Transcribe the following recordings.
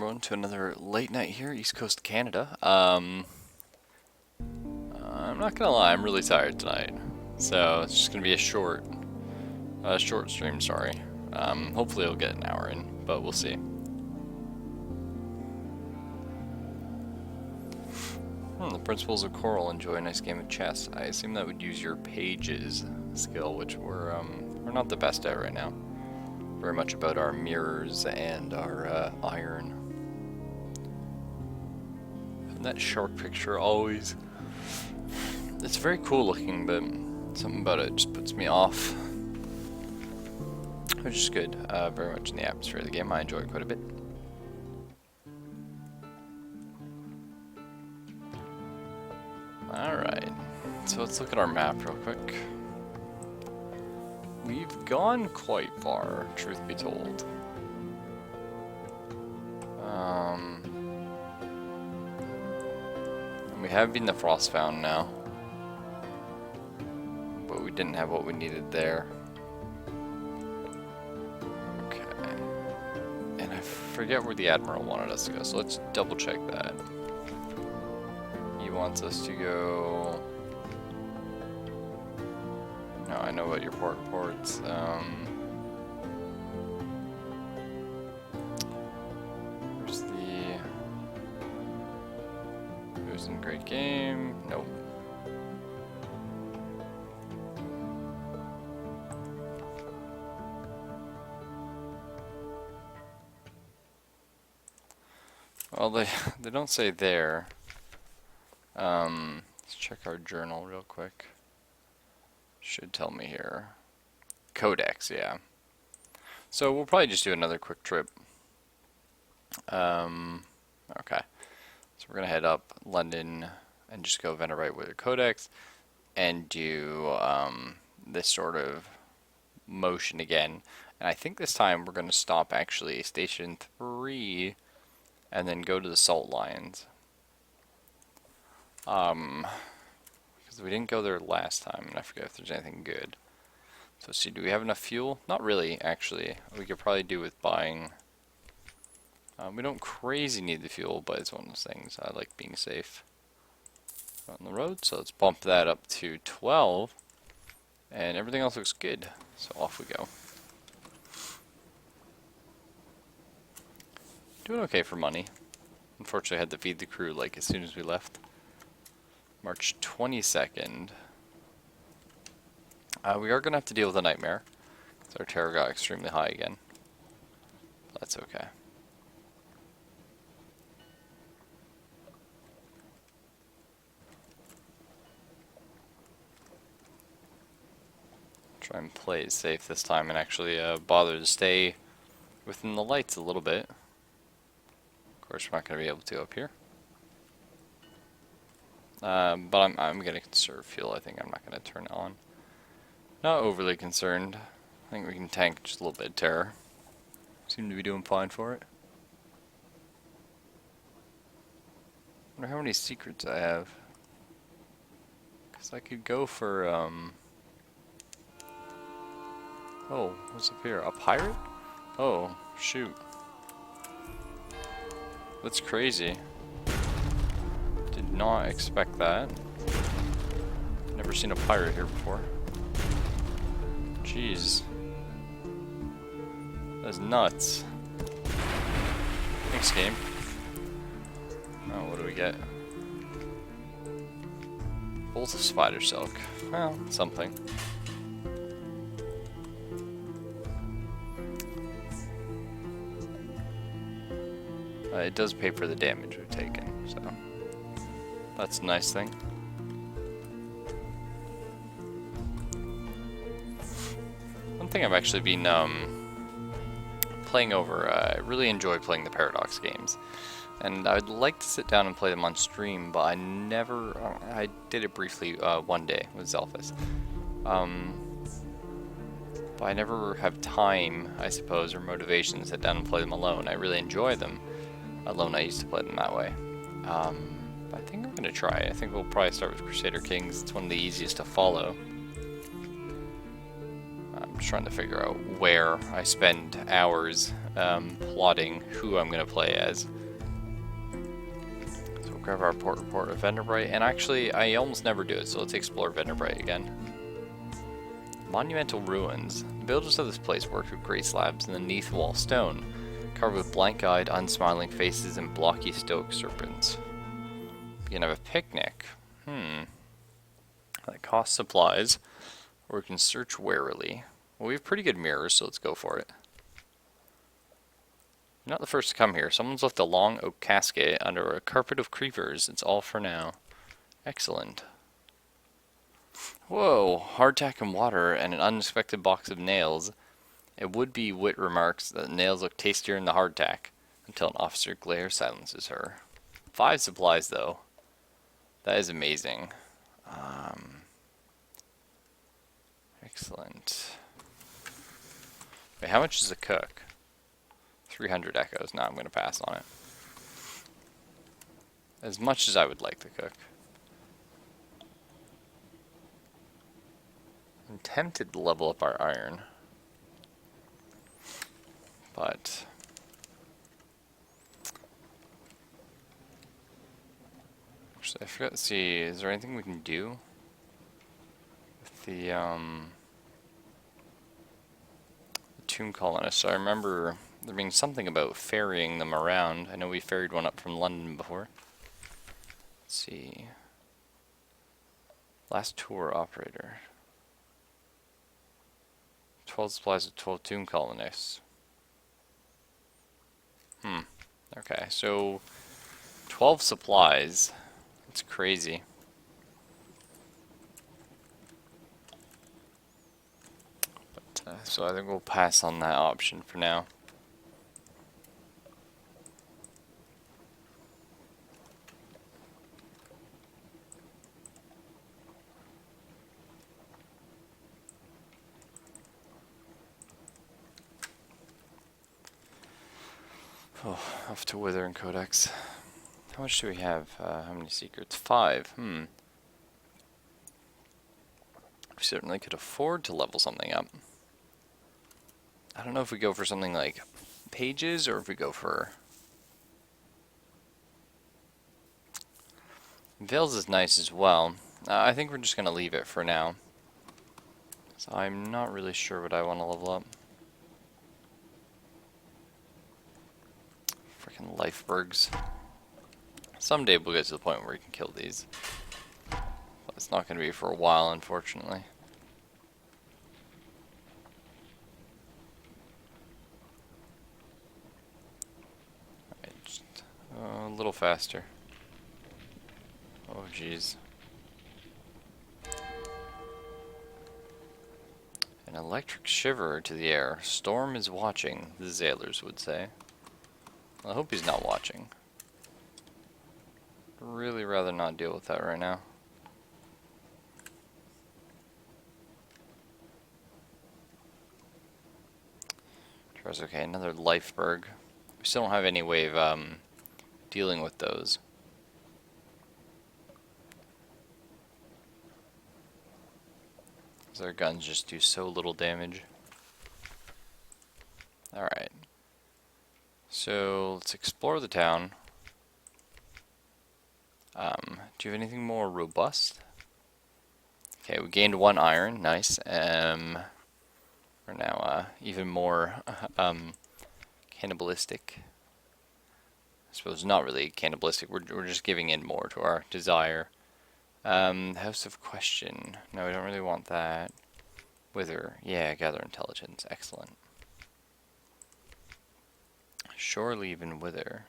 everyone, to another late night here, East Coast Canada. I'm not gonna lie, I'm really tired tonight, so it's just gonna be a short stream. Sorry. Hopefully it'll get an hour in, but we'll see. The principles of Coral enjoy a nice game of chess. I assume that would use your pages skill, which we're not the best at right now. Very much about our mirrors and our iron. And that shark picture always... It's very cool looking, but something about it just puts me off. Which is good. Very much in the atmosphere of the game. I enjoy it quite a bit. Alright. So let's look at our map real quick. We've gone quite far, truth be told. And we have been the Frost Fountain now. But we didn't have what we needed there. Okay. And I forget where the Admiral wanted us to go, so let's double check that. He wants us to go... No, I know what your ports. Where's the... Who's in great game? Nope. Well, they don't say there. Let's check our journal real quick. Should tell me here. Codex, yeah. So we'll probably just do another quick trip. Okay. So we're gonna head up London and just go Venerate with the Codex and do this sort of motion again. And I think this time we're gonna stop actually Station 3 and then go to the Salt Lions. Because we didn't go there last time, and I forget if there's anything good. So let's see, do we have enough fuel? Not really, actually. We could probably do with buying... we don't crazy need the fuel, but it's one of those things. I like being safe on the road, so let's bump that up to 12. And everything else looks good, so off we go. Doing okay for money. Unfortunately, I had to feed the crew like as soon as we left. March 22nd. We are going to have to deal with a nightmare. Because our terror got extremely high again. That's okay. Try and play it safe this time and actually bother to stay within the lights a little bit. Of course, we're not going to be able to up here. But I'm going to conserve fuel. I think I'm not going to turn it on. Not overly concerned. I think we can tank just a little bit of terror. Seem to be doing fine for it. Wonder how many secrets I have. Because I could go for, Oh, what's up here? A pirate? Oh, shoot. That's crazy. Did not expect that. Never seen a pirate here before. Jeez. That's nuts. Thanks, game. Oh, what do we get? Bolt of spider silk. Well, something. It does pay for the damage we've taken, so that's a nice thing. One thing I've actually been playing over, I really enjoy playing the Paradox games, and I'd like to sit down and play them on stream, but I did it briefly one day with Zelphus. But I never have time, I suppose, or motivation to sit down and play them alone. I really enjoy them. Alone, I used to play them that way. But I think I'm going to try it. I think we'll probably start with Crusader Kings. It's one of the easiest to follow. I'm just trying to figure out where I spend hours plotting who I'm going to play as. So we'll grab our port report of Venderbright, and actually I almost never do it, so let's explore Venderbright again. Monumental ruins. The builders of this place worked with great slabs in the neath wall stone, covered with blank-eyed, unsmiling faces and blocky stoic serpents. We can have a picnic. That costs supplies, or we can search warily. Well, we have pretty good mirrors, so let's go for it. You're not the first to come here. Someone's left a long oak casket under a carpet of creepers. It's all for now. Excellent. Whoa, hardtack and water and an unexpected box of nails. A would-be wit remarks that the nails look tastier than the hardtack, until an officer glare silences her. 5 supplies, though. That is amazing. Excellent. Wait, how much is a cook? 300 echoes. No, I'm going to pass on it. As much as I would like to cook. I'm tempted to level up our iron. But actually, I forgot to see, is there anything we can do with the tomb colonists? So I remember there being something about ferrying them around. I know we ferried one up from London before. Let's see. Last tour operator. 12 supplies of 12 tomb colonists. Okay, so 12 supplies. That's crazy. But, so I think we'll pass on that option for now. Oh, off to Wither and Codex. How much do we have? How many secrets? 5. We certainly could afford to level something up. I don't know if we go for something like pages or if we go for... Veils is nice as well. I think we're just going to leave it for now. So I'm not really sure what I want to level up. Freaking Lifebergs. Someday we'll get to the point where we can kill these. But it's not going to be for a while, unfortunately. Alright, just a little faster. Oh, jeez. An electric shiver to the air. Storm is watching, the sailors would say. Well, I hope he's not watching. Really rather not deal with that right now. Okay, another Lifeberg. We still don't have any way of dealing with those. Our guns just do so little damage. Alright. So, let's explore the town. Do you have anything more robust? Okay, we gained 1 iron. Nice. We're now even more cannibalistic. I suppose not really cannibalistic. We're just giving in more to our desire. House of Question. No, we don't really want that. Wither. Yeah, gather intelligence. Excellent. Shore leave and wither.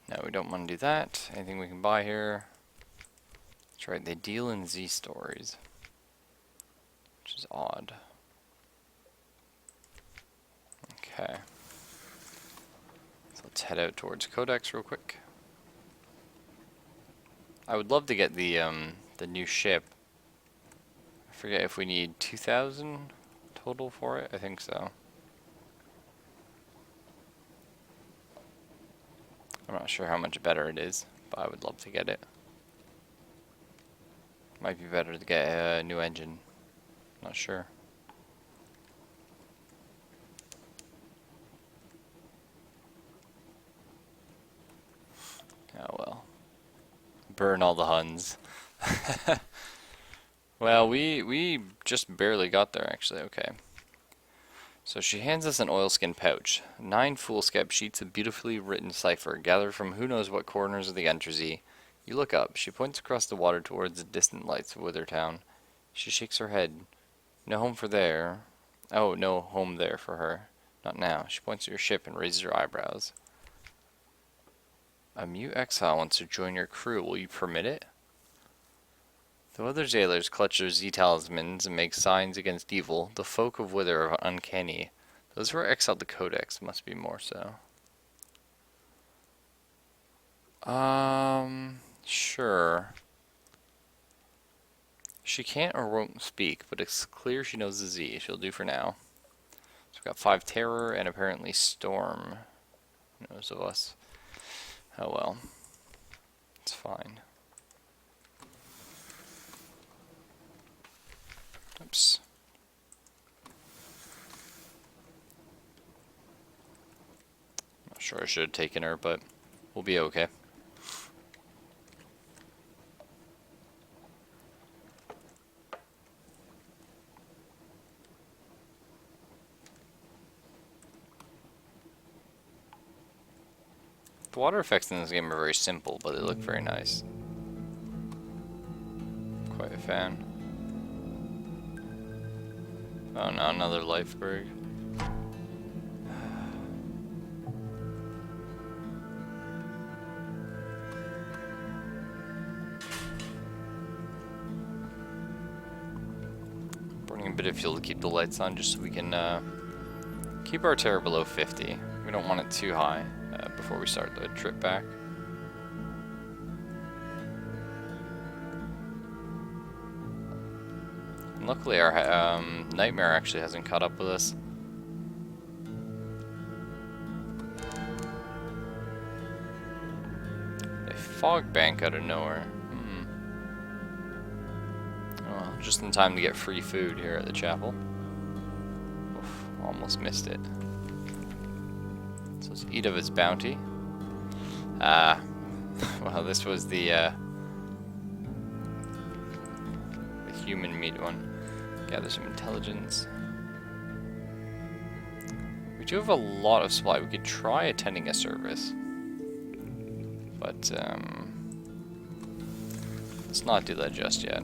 No, we don't want to do that. Anything we can buy here? That's right, they deal in Z stories. Which is odd. Okay. So let's head out towards Codex real quick. I would love to get the new ship. I forget if we need 2,000 total for it. I think so. I'm not sure how much better it is, but I would love to get it. Might be better to get a new engine. Not sure. Oh well. Burn all the Huns. Well, we just barely got there, actually. Okay. So she hands us an oilskin pouch. 9 foolscap sheets of beautifully written cipher, gathered from who knows what corners of the Untersee. You look up. She points across the water towards the distant lights of Withertown. She shakes her head. No home for there. Oh, no home there for her. Not now. She points to your ship and raises her eyebrows. A mute exile wants to join your crew. Will you permit it? Though other jailers clutch their Z-talismans and make signs against evil, the folk of Wither are uncanny. Those who are exiled to Codex must be more so. Sure. She can't or won't speak, but it's clear she knows the Z. She'll do for now. So we've got 5 Terror and apparently Storm. Who knows of us? Oh well. It's fine. Oops. Not sure I should have taken her, but we'll be okay. The water effects in this game are very simple, but they look very nice. Quite a fan. Oh no, another Lifeberg. Burning a bit of fuel to keep the lights on just so we can keep our terror below 50. We don't want it too high before we start the trip back. And luckily our nightmare actually hasn't caught up with us. A fog bank out of nowhere. Well, just in time to get free food here at the chapel. Oof, almost missed it. So let's eat of its bounty. Well, this was the human meat one. Gather some intelligence. We do have a lot of supply. We could try attending a service. But, let's not do that just yet.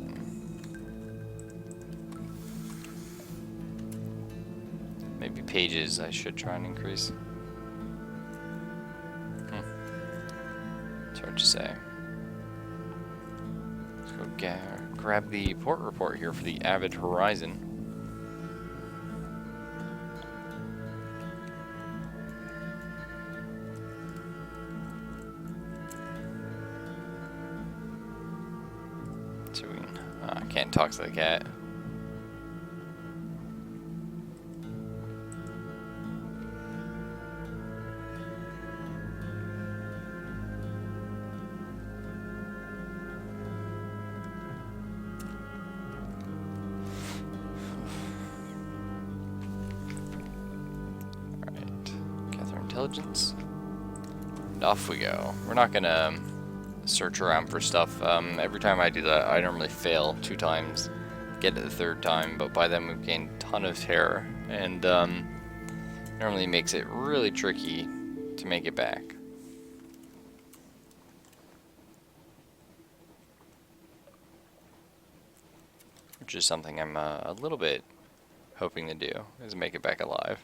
Maybe pages I should try and increase. It's hard to say. Let's go grab the port report here for the Avid Horizon. So we can, I can't talk to the cat. Intelligence. And off we go. We're not gonna search around for stuff. Every time I do that, I normally fail 2 times, get it the 3rd time, but by then we've gained a ton of terror, and normally makes it really tricky to make it back. Which is something I'm a little bit hoping to do, is make it back alive.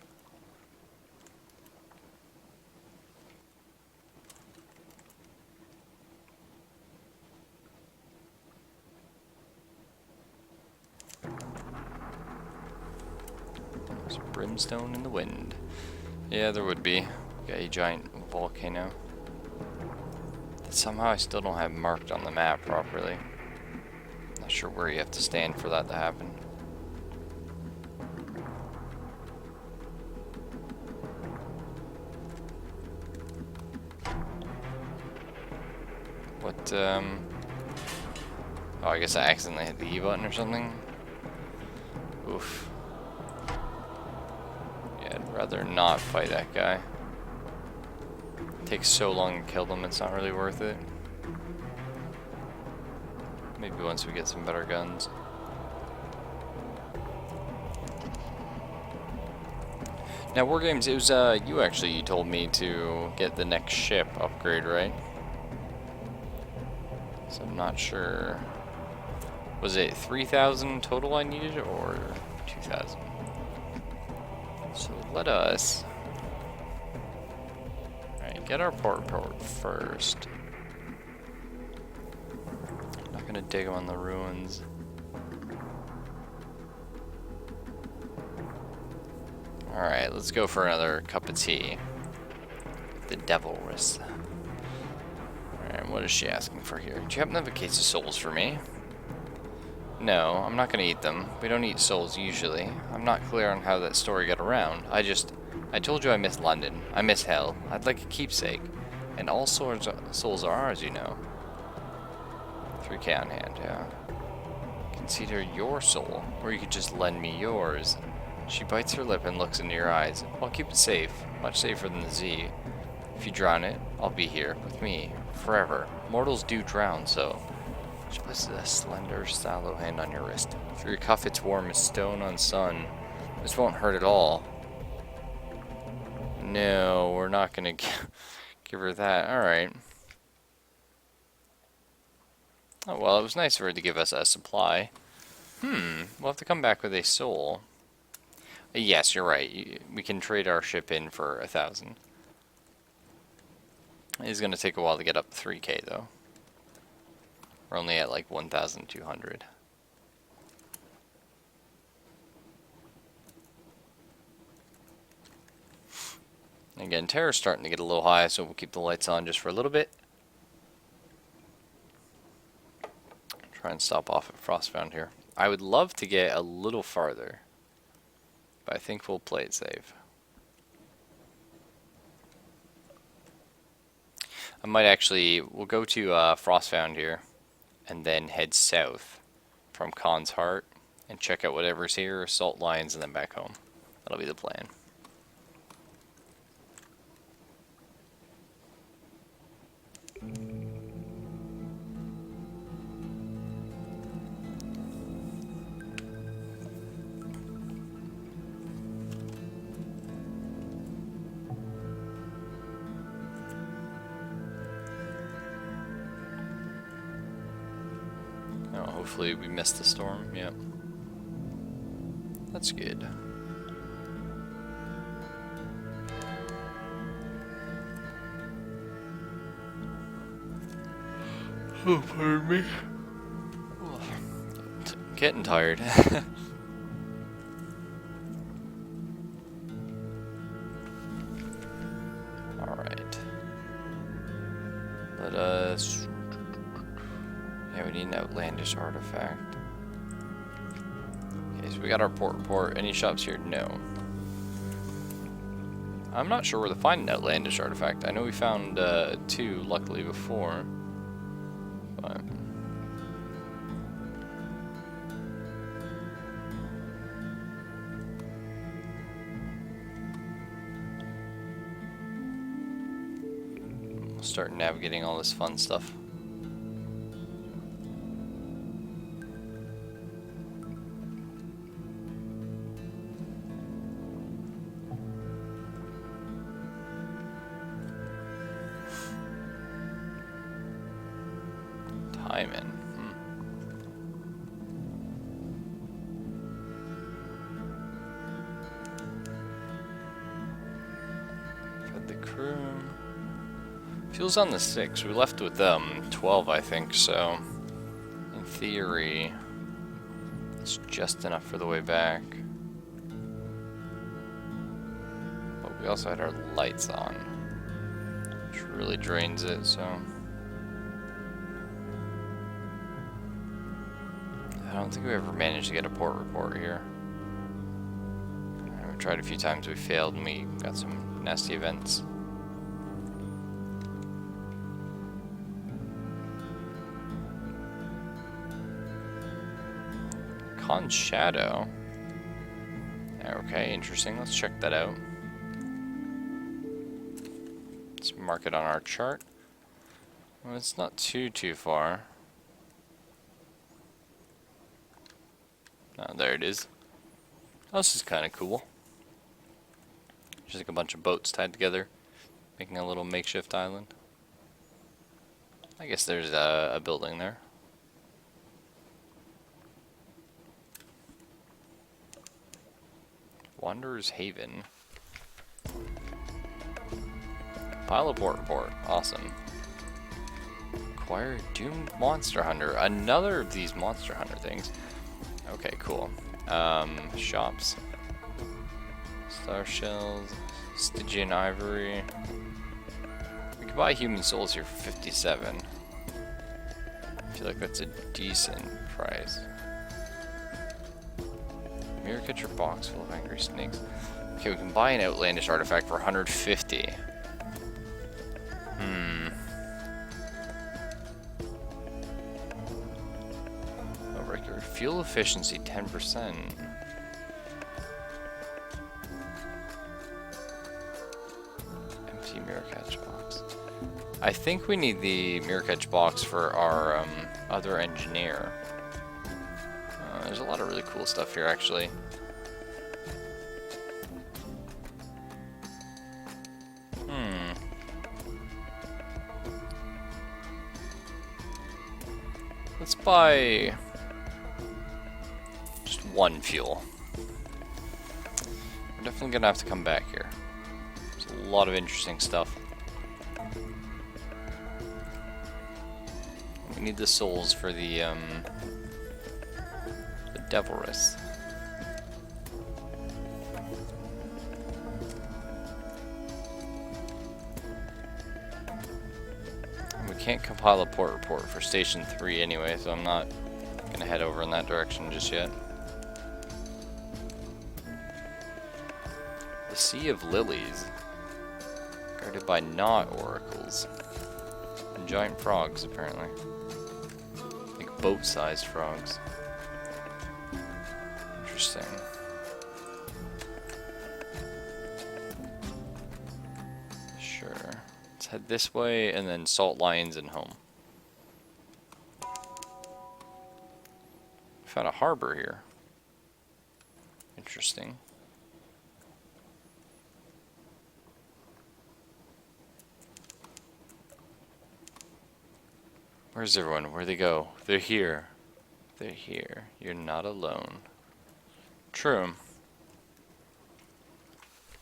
Brimstone in the wind. Yeah, there would be. Got a giant volcano that somehow I still don't have marked on the map properly. Not sure where you have to stand for that to happen. What, oh, I guess I accidentally hit the E button or something. Oof. I'd rather not fight that guy. Takes so long to kill them, it's not really worth it. Maybe once we get some better guns. Now, War Games, it was you actually you told me to get the next ship upgrade, right? So I'm not sure. Was it 3,000 total I needed, or 2,000? So let us... Alright, get our port first. Not gonna dig on the ruins. Alright, let's go for another cup of tea. The Devilress. Alright, what is she asking for here? Do you happen to have a case of souls for me? No, I'm not gonna eat them. We don't eat souls usually. I'm not clear on how that story got around. I told you I miss London. I miss hell. I'd like a keepsake. And all souls are ours, you know. 3K on hand, yeah. Consider your soul, or you could just lend me yours. She bites her lip and looks into your eyes. I'll keep it safe, much safer than the sea. If you drown it, I'll be here, with me, forever. Mortals do drown, so... She places a slender, sallow hand on your wrist. Through your cuff, it's warm as stone on sun. This won't hurt at all. No, we're not gonna give her that. Alright. Oh, well, it was nice of her to give us a supply. We'll have to come back with a soul. Yes, you're right. We can trade our ship in for 1,000. It's gonna take a while to get up to 3K, though. We're only at like 1,200. Again, terror's starting to get a little high, so we'll keep the lights on just for a little bit. Try and stop off at Frostbound here. I would love to get a little farther, but I think we'll play it safe. I might actually, we'll go to Frostbound here, and then head south from Khan's Heart, and check out whatever's here, Salt Lions, and then back home. That'll be the plan. Hopefully we missed the storm. Yep. That's good. Oh, pardon me. Getting tired. Alright. Let us... Yeah, we need an outlandish artifact. Okay, so we got our port report. Any shops here? No. I'm not sure where to find an outlandish artifact. I know we found 2, luckily, before. But... we'll start navigating all this fun stuff. Timing. Fed the crew. Fuel's on the 6. We left with 12, I think, so in theory it's just enough for the way back. But we also had our lights on, which really drains it, so I don't think we ever managed to get a port report here. We tried a few times, we failed, and we got some nasty events. Khan's Shadow. Okay, interesting. Let's check that out. It's mark it on our chart. Well, it's not too far. Oh, there it is. Oh, this is kind of cool. Just like a bunch of boats tied together, making a little makeshift island. I guess there's a building there. Wanderer's Haven. Piloport report. Awesome. Acquire Doomed Monster Hunter. Another of these Monster Hunter things. Okay, cool. Shops. Star Shells. Stygian Ivory. We could buy Human Souls here for 57. I feel like that's a decent price. Mirror Catcher box full of angry snakes. Okay, we can buy an outlandish artifact for 150. Oh, regular fuel efficiency 10%. Empty Mirror Catch box. I think we need the Mirror Catch box for our other engineer. There's a lot of really cool stuff here, actually. Let's buy just one fuel. We're definitely gonna have to come back here. There's a lot of interesting stuff. We need the souls for the Devilrus. We can't compile a port report for Station 3 anyway, so I'm not going to head over in that direction just yet. The Sea of Lilies. Guarded by knot oracles. And giant frogs, apparently. Like boat-sized frogs. Interesting. Sure. Let's head this way and then Salt Lions and home. Found a harbor here. Interesting. Where's everyone? Where'd they go? They're here. They're here. You're not alone. True.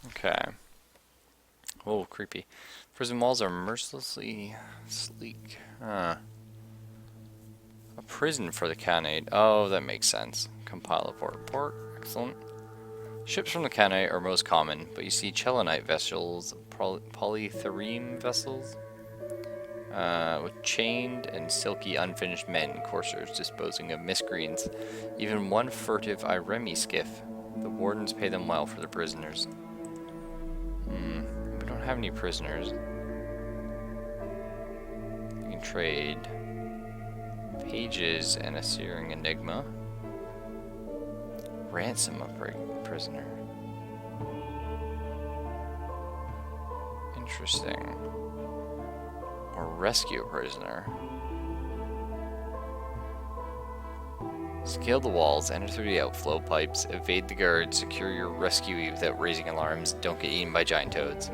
Okay. Oh, creepy. Prison walls are mercilessly sleek. A prison for the Khanate. Oh, that makes sense. Compile a report. Excellent. Ships from the Khanate are most common, but you see Chelonite vessels, polythereme vessels, with chained and silky unfinished men, coursers disposing of miscreants. Even one furtive Iremi skiff. The wardens pay them well for the prisoners. We don't have any prisoners. We can trade pages and a searing enigma. Ransom a prisoner. Interesting. Or rescue a prisoner. Scale the walls, enter through the outflow pipes, evade the guards, secure your rescuee without raising alarms, don't get eaten by giant toads.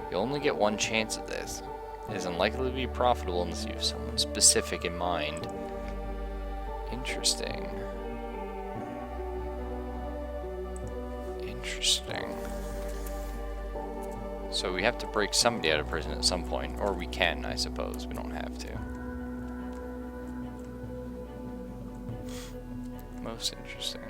You only get one chance at this. It is unlikely to be profitable unless you have someone specific in mind. Interesting. Interesting. So we have to break somebody out of prison at some point, or we can, I suppose. We don't have to. Most interesting.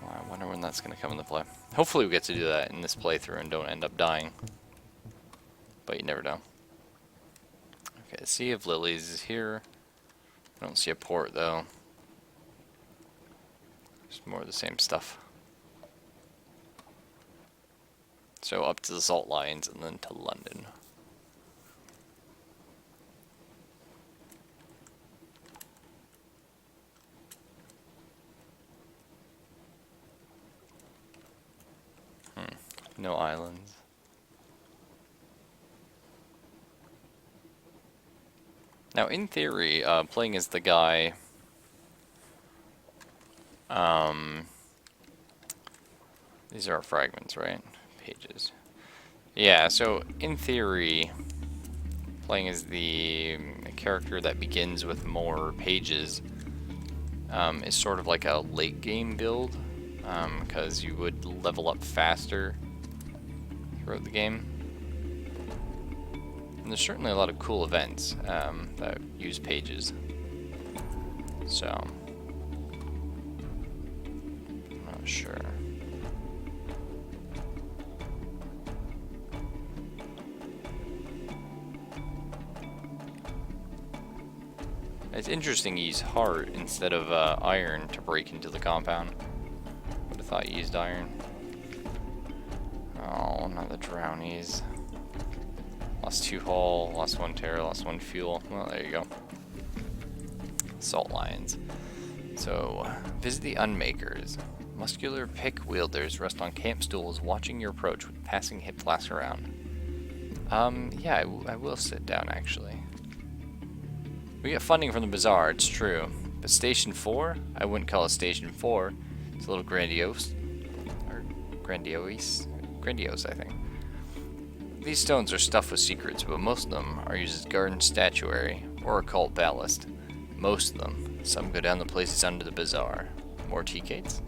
Well, I wonder when that's going to come into play. Hopefully we get to do that in this playthrough and don't end up dying. But you never know. Okay, Sea of Lilies is here. I don't see a port though. Just more of the same stuff. So up to the Salt Lions and then to London. No islands. Now, in theory, playing as the guy, these are fragments, right? Pages. Yeah, so in theory, playing as the character that begins with more pages is sort of like a late game build, because you would level up faster throughout the game. And there's certainly a lot of cool events that use pages. So, I'm not sure. It's interesting you use heart instead of iron to break into the compound. Would have thought you used iron. Oh, not the drownies. Lost 2 hull, lost 1 terror, lost 1 fuel. Well, there you go. Salt lions. So, visit the unmakers. Muscular pick wielders rest on camp stools, watching your approach with passing hip flasks around. Yeah, I will sit down actually. We get funding from the bazaar, it's true. But Station 4? I wouldn't call it Station 4. It's a little grandiose. Or grandiose? Grandiose, I think. These stones are stuffed with secrets, but most of them are used as garden statuary or occult ballast. Most of them. Some go down the places under the bazaar. More T-Cates?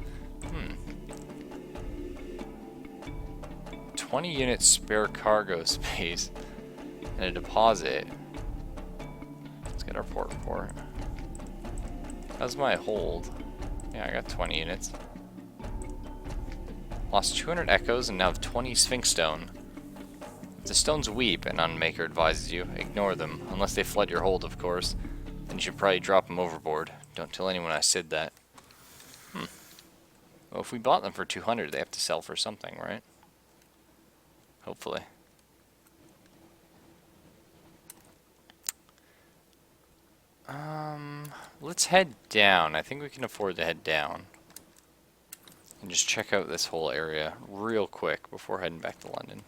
20 units spare cargo space and a deposit. Let's get our port report. How's my hold? Yeah, I got 20 units. Lost 200 echoes and now have 20 sphinx stone. If the stones weep, an unmaker advises you, ignore them, unless they flood your hold, of course. Then you should probably drop them overboard. Don't tell anyone I said that. Well, if we bought them for 200, they have to sell for something, right? Hopefully. Let's head down. I think we can afford to head down. And just check out this whole area real quick before heading back to London.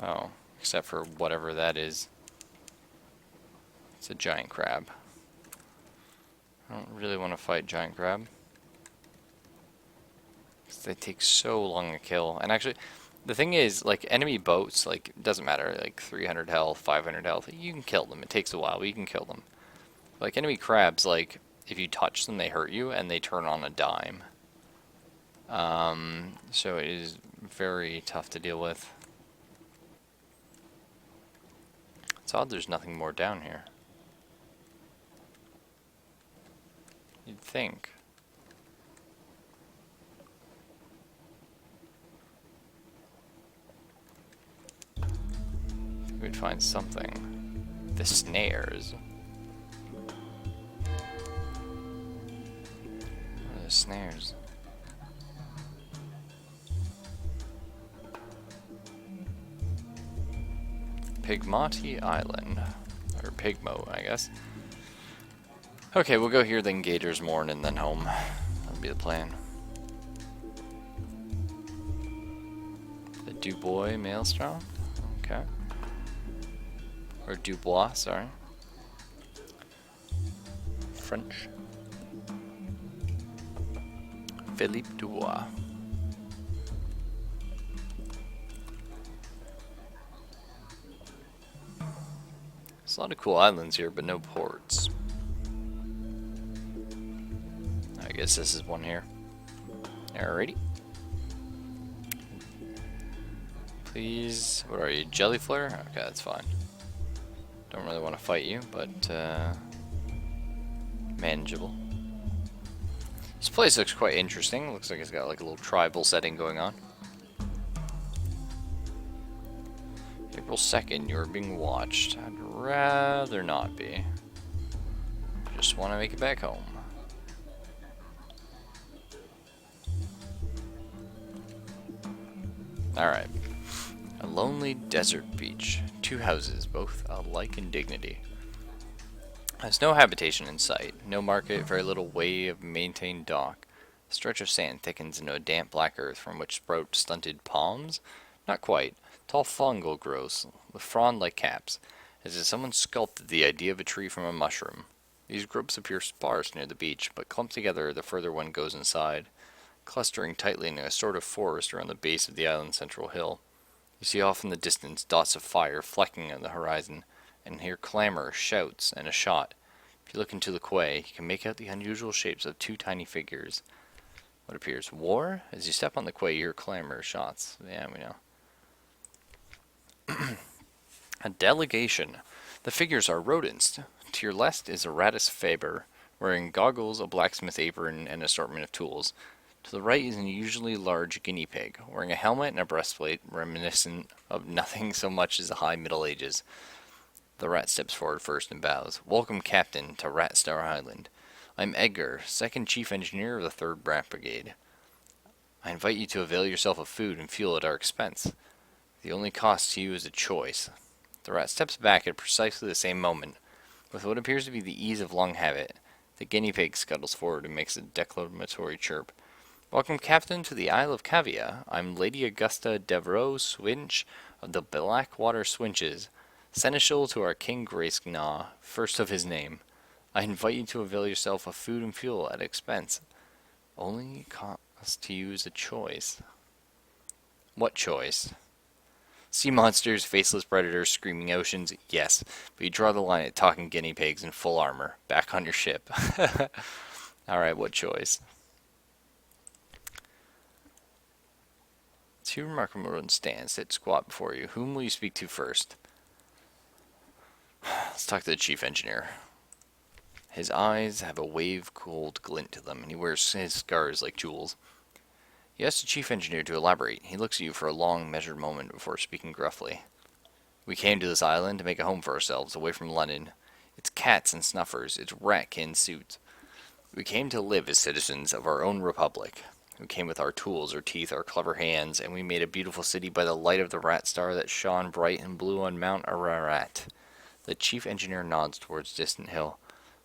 Oh, except for whatever that is. It's a giant crab. I don't really want to fight giant crab. Because they take so long to kill. And actually, the thing is, like, enemy boats, like, it doesn't matter, like, 300 health, 500 health, you can kill them. It takes a while, but you can kill them. Like, enemy crabs, like, if you touch them, they hurt you, and they turn on a dime. So it is very tough to deal with. It's odd there's nothing more down here. You'd think. We'd find something. The snares. What are the snares? Pigmati Island. Or Pigmo, I guess. Okay, we'll go here, then Gators Morn, and then home. That'll be the plan. The Dubois Maelstrom? Okay. Or Dubois, sorry. French. Philippe Dubois. There's a lot of cool islands here, but no ports. I guess this is one here. Alrighty. Please, what are you, jelly flare? Okay, that's fine. Don't really want to fight you, but manageable. This place looks quite interesting. Looks like it's got like a little tribal setting going on. April 2nd, you're being watched. I'd rather not be. Just want to make it back home. Alright. A lonely desert beach. 2 houses, both alike in dignity. There's no habitation in sight. No market, very little way of maintained dock. The stretch of sand thickens into a damp black earth from which sprout stunted palms? Not quite. Tall fungal growths, with frond-like caps, as if someone sculpted the idea of a tree from a mushroom. These groups appear sparse near the beach, but clump together the further one goes inside, clustering tightly in a sort of forest around the base of the island's central hill. You see off in the distance dots of fire flecking on the horizon, and hear clamor, shouts, and a shot. If you look into the quay, you can make out the unusual shapes of two tiny figures. What appears? War? As you step on the quay, you hear clamor, shots. Yeah, we know. A delegation. The figures are rodents. To your left is a Ratus Faber, wearing goggles, a blacksmith apron, and an assortment of tools. To the right is an unusually large guinea pig, wearing a helmet and a breastplate reminiscent of nothing so much as the high Middle Ages. The rat steps forward first and bows. Welcome, Captain, to Rat Star Island. I'm Edgar, second chief engineer of the 3rd Rat Brigade. I invite you to avail yourself of food and fuel at our expense. The only cost to you is a choice. The rat steps back at precisely the same moment. With what appears to be the ease of long habit, the guinea pig scuttles forward and makes a declamatory chirp. Welcome, Captain, to the Isle of Cavia. I'm Lady Augusta Devereux Swinch of the Blackwater Swinches, seneschal to our King Gracegnaw, first of his name. I invite you to avail yourself of food and fuel at expense. Only cost to you is a choice. What choice? Sea monsters, faceless predators, screaming oceans, yes, but you draw the line at talking guinea pigs in full armor. Back on your ship. Alright, what choice? 2 remarkable rodents stand, sit squat before you. Whom will you speak to first? Let's talk to the chief engineer. His eyes have a wave-cold glint to them, and he wears his scars like jewels. You ask the chief engineer to elaborate. He looks at you for a long, measured moment before speaking gruffly. We came to this island to make a home for ourselves, away from London. It's cats and snuffers. It's rat-kin suits. We came to live as citizens of our own republic. We came with our tools, our teeth, our clever hands, and we made a beautiful city by the light of the rat star that shone bright and blue on Mount Ararat. The chief engineer nods towards distant hill.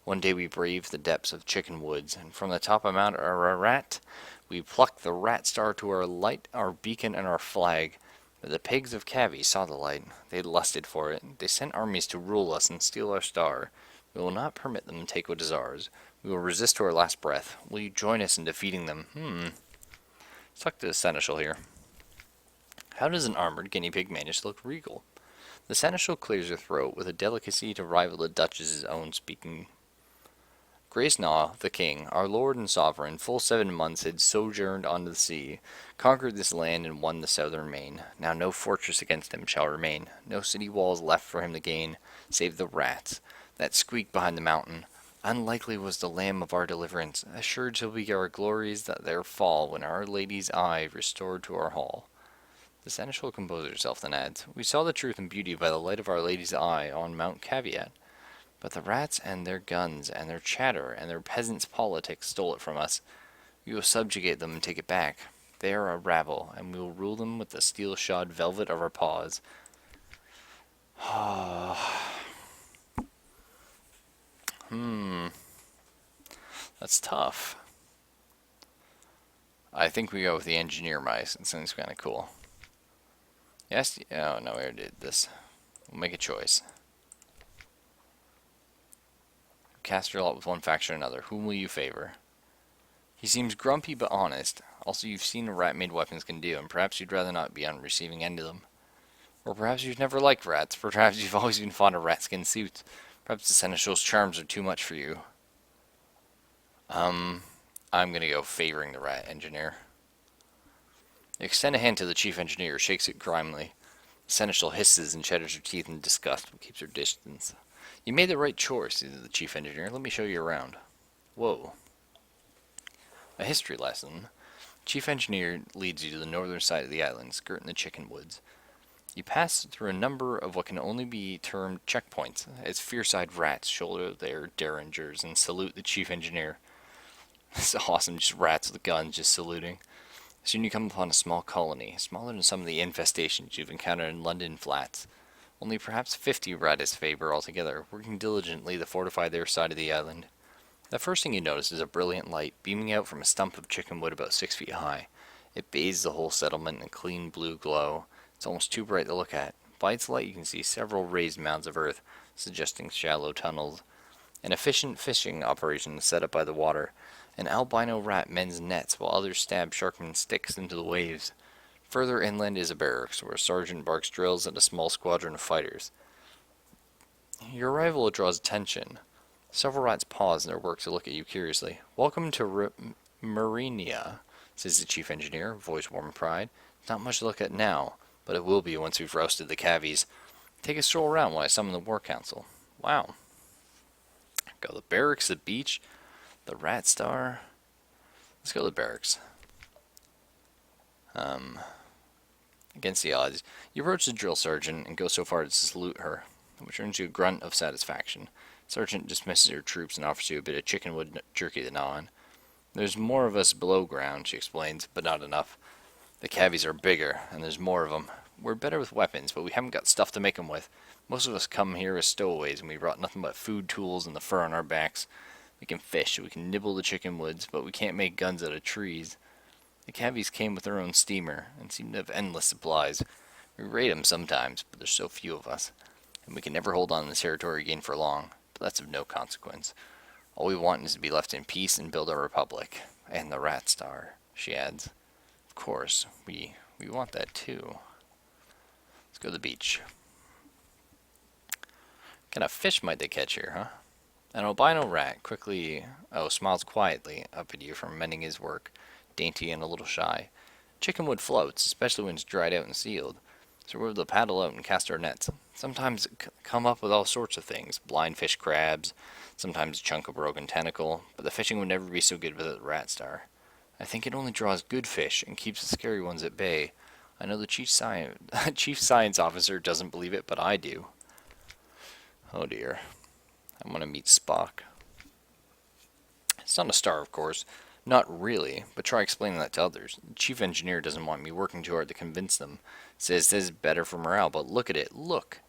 One day we braved the depths of Chicken Woods, and from the top of Mount Ararat, we plucked the rat star to our light, our beacon, and our flag. But the pigs of Cavi saw the light. They lusted for it. They sent armies to rule us and steal our star. We will not permit them to take what is ours. We will resist to our last breath. Will you join us in defeating them? Let's talk to the seneschal here. How does an armored guinea pig manage to look regal? The seneschal clears her throat with a delicacy to rival the Duchess's own speaking. Gracegnaw, the king, our lord and sovereign, full 7 months had sojourned on the sea, conquered this land and won the southern main. Now no fortress against him shall remain, no city walls left for him to gain, save the rats, that squeak behind the mountain. Unlikely was the lamb of our deliverance, assured shall be our glories that there fall when our lady's eye restored to our hall. The seneschal composes herself, then adds, We saw the truth and beauty by the light of our lady's eye on Mount Caveat. But the rats and their guns and their chatter and their peasants' politics stole it from us. We will subjugate them and take it back. They are a rabble, and we will rule them with the steel-shod velvet of our paws. That's tough. I think we go with the engineer mice. It sounds kind of cool. Yes? Oh, no, we already did this. We'll make a choice. Cast your lot with one faction or another. Whom will you favor? He seems grumpy but honest. Also, you've seen what rat-made weapons can do, and perhaps you'd rather not be on the receiving end of them. Or perhaps you've never liked rats. Perhaps you've always been fond of rat-skin suits. Perhaps the seneschal's charms are too much for you. I'm gonna go favoring the rat engineer. You extend a hand to the chief engineer, shakes it grimly. The seneschal hisses and chatters her teeth in disgust, but keeps her distance. You made the right choice, said the chief engineer. Let me show you around. Whoa. A history lesson. Chief engineer leads you to the northern side of the island, skirting the Chicken Woods. You pass through a number of what can only be termed checkpoints, as fierce-eyed rats shoulder their derringers and salute the chief engineer. It's awesome, just rats with guns just saluting. Soon you come upon a small colony, smaller than some of the infestations you've encountered in London flats. Only perhaps 50 Ratus Faber altogether, working diligently to fortify their side of the island. The first thing you notice is a brilliant light beaming out from a stump of chicken wood about 6 feet high. It bathes the whole settlement in a clean blue glow. It's almost too bright to look at. By its light you can see several raised mounds of earth, suggesting shallow tunnels. An efficient fishing operation is set up by the water. An albino rat mends nets while others stab sharpened sticks into the waves. Further inland is a barracks, where a sergeant barks drills at a small squadron of fighters. Your arrival draws attention. Several rats pause in their work to look at you curiously. "Welcome to Marinia," says the chief engineer, voice warm with pride. "Not much to look at now, but it will be once we've roasted the cavies. Take a stroll around while I summon the war council." Wow. Go the barracks, the beach, the rat star. Let's go to the barracks. Against the odds, you approach the drill sergeant and go so far as to salute her, which earns you a grunt of satisfaction. Sergeant dismisses your troops and offers you a bit of chickenwood jerky to gnaw on. "There's more of us below ground," she explains, "but not enough. The cavies are bigger, and there's more of them. We're better with weapons, but we haven't got stuff to make them with. Most of us come here as stowaways, and we brought nothing but food, tools, and the fur on our backs. We can fish, we can nibble the chicken woods, but we can't make guns out of trees. The cavies came with their own steamer, and seem to have endless supplies. We raid them sometimes, but there's so few of us, and we can never hold on to the territory again for long, but that's of no consequence. All we want is to be left in peace and build our republic. And the rat star," she adds. "Of course, we want that too. Let's go to the beach." What kind of fish might they catch here, huh? An albino rat smiles quietly up at you from mending his work, dainty and a little shy. Chickenwood floats, especially when it's dried out and sealed, so we're able to paddle out and cast our nets. Sometimes come up with all sorts of things, blind fish crabs, sometimes a chunk of broken tentacle, but the fishing would never be so good without the rat star. I think it only draws good fish and keeps the scary ones at bay. I know the chief science officer doesn't believe it, but I do. Oh dear. I want to meet Spock. It's not a star, of course. Not really, but try explaining that to others. The chief engineer doesn't want me working too hard to convince them. Says this is better for morale, but look at it, look.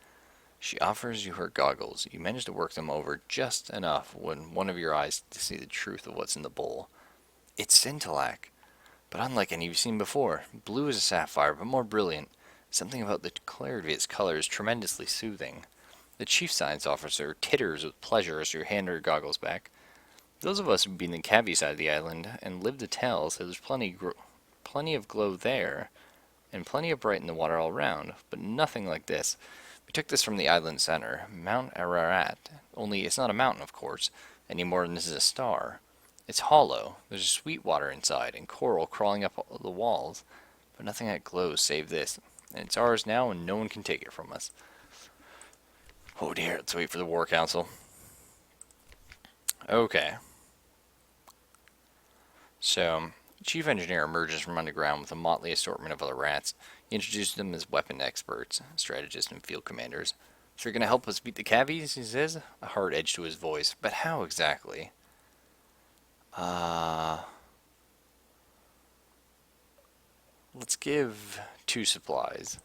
She offers you her goggles. You manage to work them over just enough when one of your eyes to see the truth of what's in the bowl. It's scintillac, but unlike any you've seen before. Blue as a sapphire, but more brilliant. Something about the clarity of its color is tremendously soothing. The chief science officer titters with pleasure as you hand her goggles back. Those of us who've been in the Cavi side of the island and lived to tell say there's plenty of glow there, and plenty of bright in the water all around, but nothing like this. We took this from the island center, Mount Ararat, only it's not a mountain, of course, any more than this is a star. It's hollow, there's sweet water inside, and coral crawling up the walls, but nothing that glows save this, and it's ours now and no one can take it from us. Oh dear, let's wait for the War Council. Okay. So, Chief Engineer emerges from underground with a motley assortment of other rats. He introduces them as weapon experts, strategists, and field commanders. "So you're going to help us beat the cavies," he says, a hard edge to his voice. "But how exactly?" Let's give 2 supplies.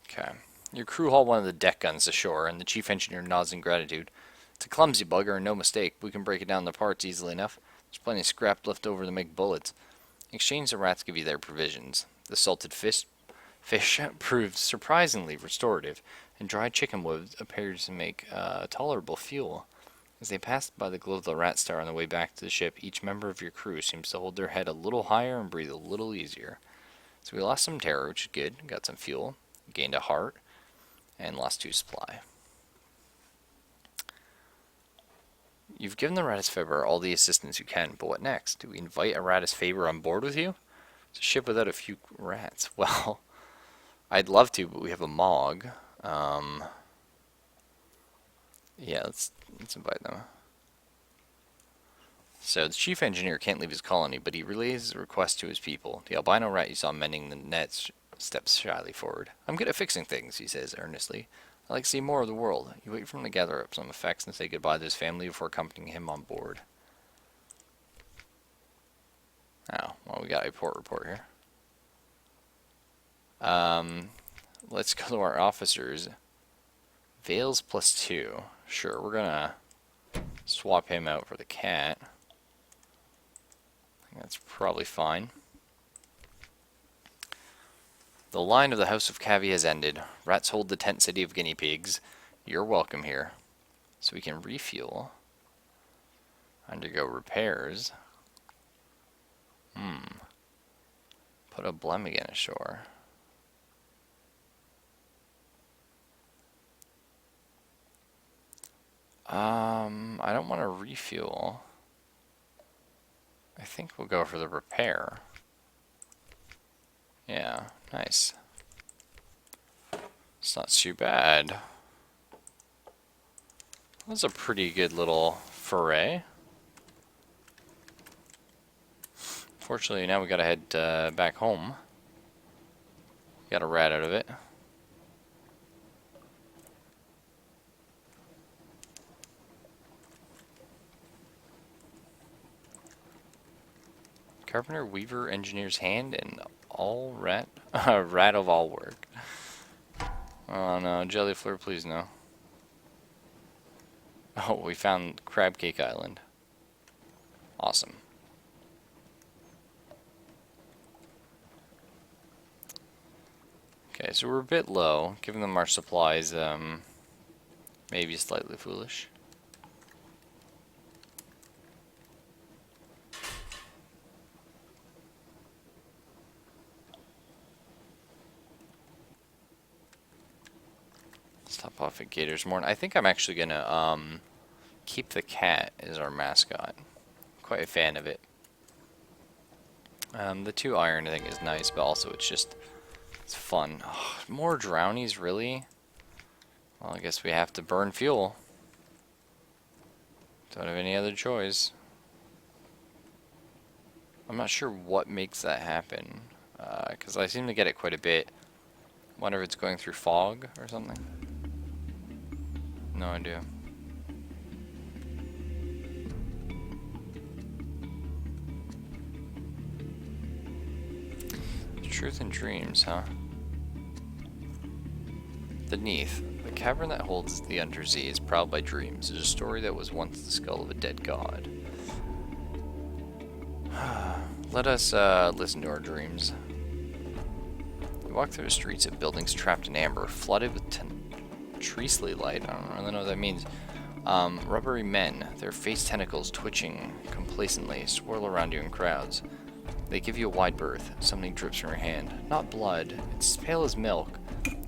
Okay. Your crew haul one of the deck guns ashore, and the chief engineer nods in gratitude. "It's a clumsy bugger, and no mistake. We can break it down into parts easily enough. There's plenty of scrap left over to make bullets." In exchange, the rats give you their provisions. The salted fish proves surprisingly restorative, and dried chicken wood appears to make tolerable fuel. As they pass by the glow of the rat star on the way back to the ship, each member of your crew seems to hold their head a little higher and breathe a little easier. So we lost some terror, which is good. Got some fuel, gained a heart, and lost 2 supply. You've given the Ratus Faber all the assistance you can, but what next? Do we invite a Ratus Faber on board with you? It's a ship without a few rats. Well, I'd love to, but we have a Mog. Yeah, let's invite them. So the chief engineer can't leave his colony, but he relays his request to his people. The albino rat you saw mending the nets steps shyly forward. "I'm good at fixing things," he says earnestly. "I like to see more of the world." You wait for him to gather up some effects and say goodbye to his family before accompanying him on board. Oh, well, we got a port report here. Let's go to our officers. Veils +2. Sure, we're gonna Swap him out for the cat. I think that's probably fine. The line of the House of Cavi has ended. Rats hold the tent city of guinea pigs. You're welcome here. So we can refuel. Undergo repairs. Put a Blemigan ashore. I don't want to refuel. I think we'll go for the repair. Yeah, nice. It's not too bad. That's a pretty good little foray. Fortunately, now we gotta head back home. Got a rat out of it. Carpenter, weaver, engineer's hand, and all rat, rat of all work. Oh no, Jellyfleur, please no. Oh, we found Crab Cake Island. Awesome. Okay, so we're a bit low. Giving them our supplies, maybe slightly foolish. Stop off at Gator's Morn. I think I'm actually gonna keep the cat as our mascot. Quite a fan of it. The 2 iron I think is nice, but also it's fun. Oh, more drownies, really? Well, I guess we have to burn fuel. Don't have any other choice. I'm not sure what makes that happen, because I seem to get it quite a bit. Wonder if it's going through fog or something. No idea. Truth and dreams, huh? The Neath. The cavern that holds the Undersea is prowled by dreams. It is a story that was once the skull of a dead god. Let us listen to our dreams. We walk through the streets of buildings trapped in amber, flooded with treacly light. I don't really know what that means. Rubbery men, their face tentacles twitching complacently, swirl around you in crowds. They give you a wide berth. Something drips from your hand. Not blood. It's pale as milk.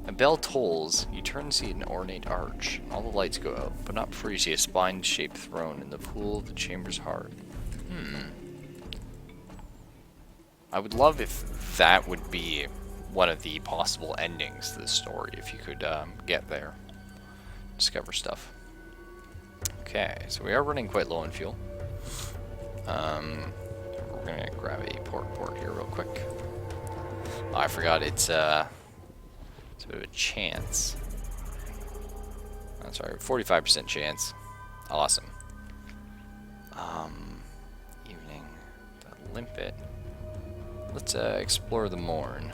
A bell tolls. You turn and see an ornate arch. All the lights go out, but not before you see a spine-shaped throne in the pool of the chamber's heart. I would love if that would be one of the possible endings to this story, if you could get there. Discover stuff. Okay, so we are running quite low on fuel. We're gonna grab a port here real quick. Oh, I forgot it's a bit of a chance. I'm sorry, 45% chance. Awesome. Evening. The limpet. Let's explore the morn.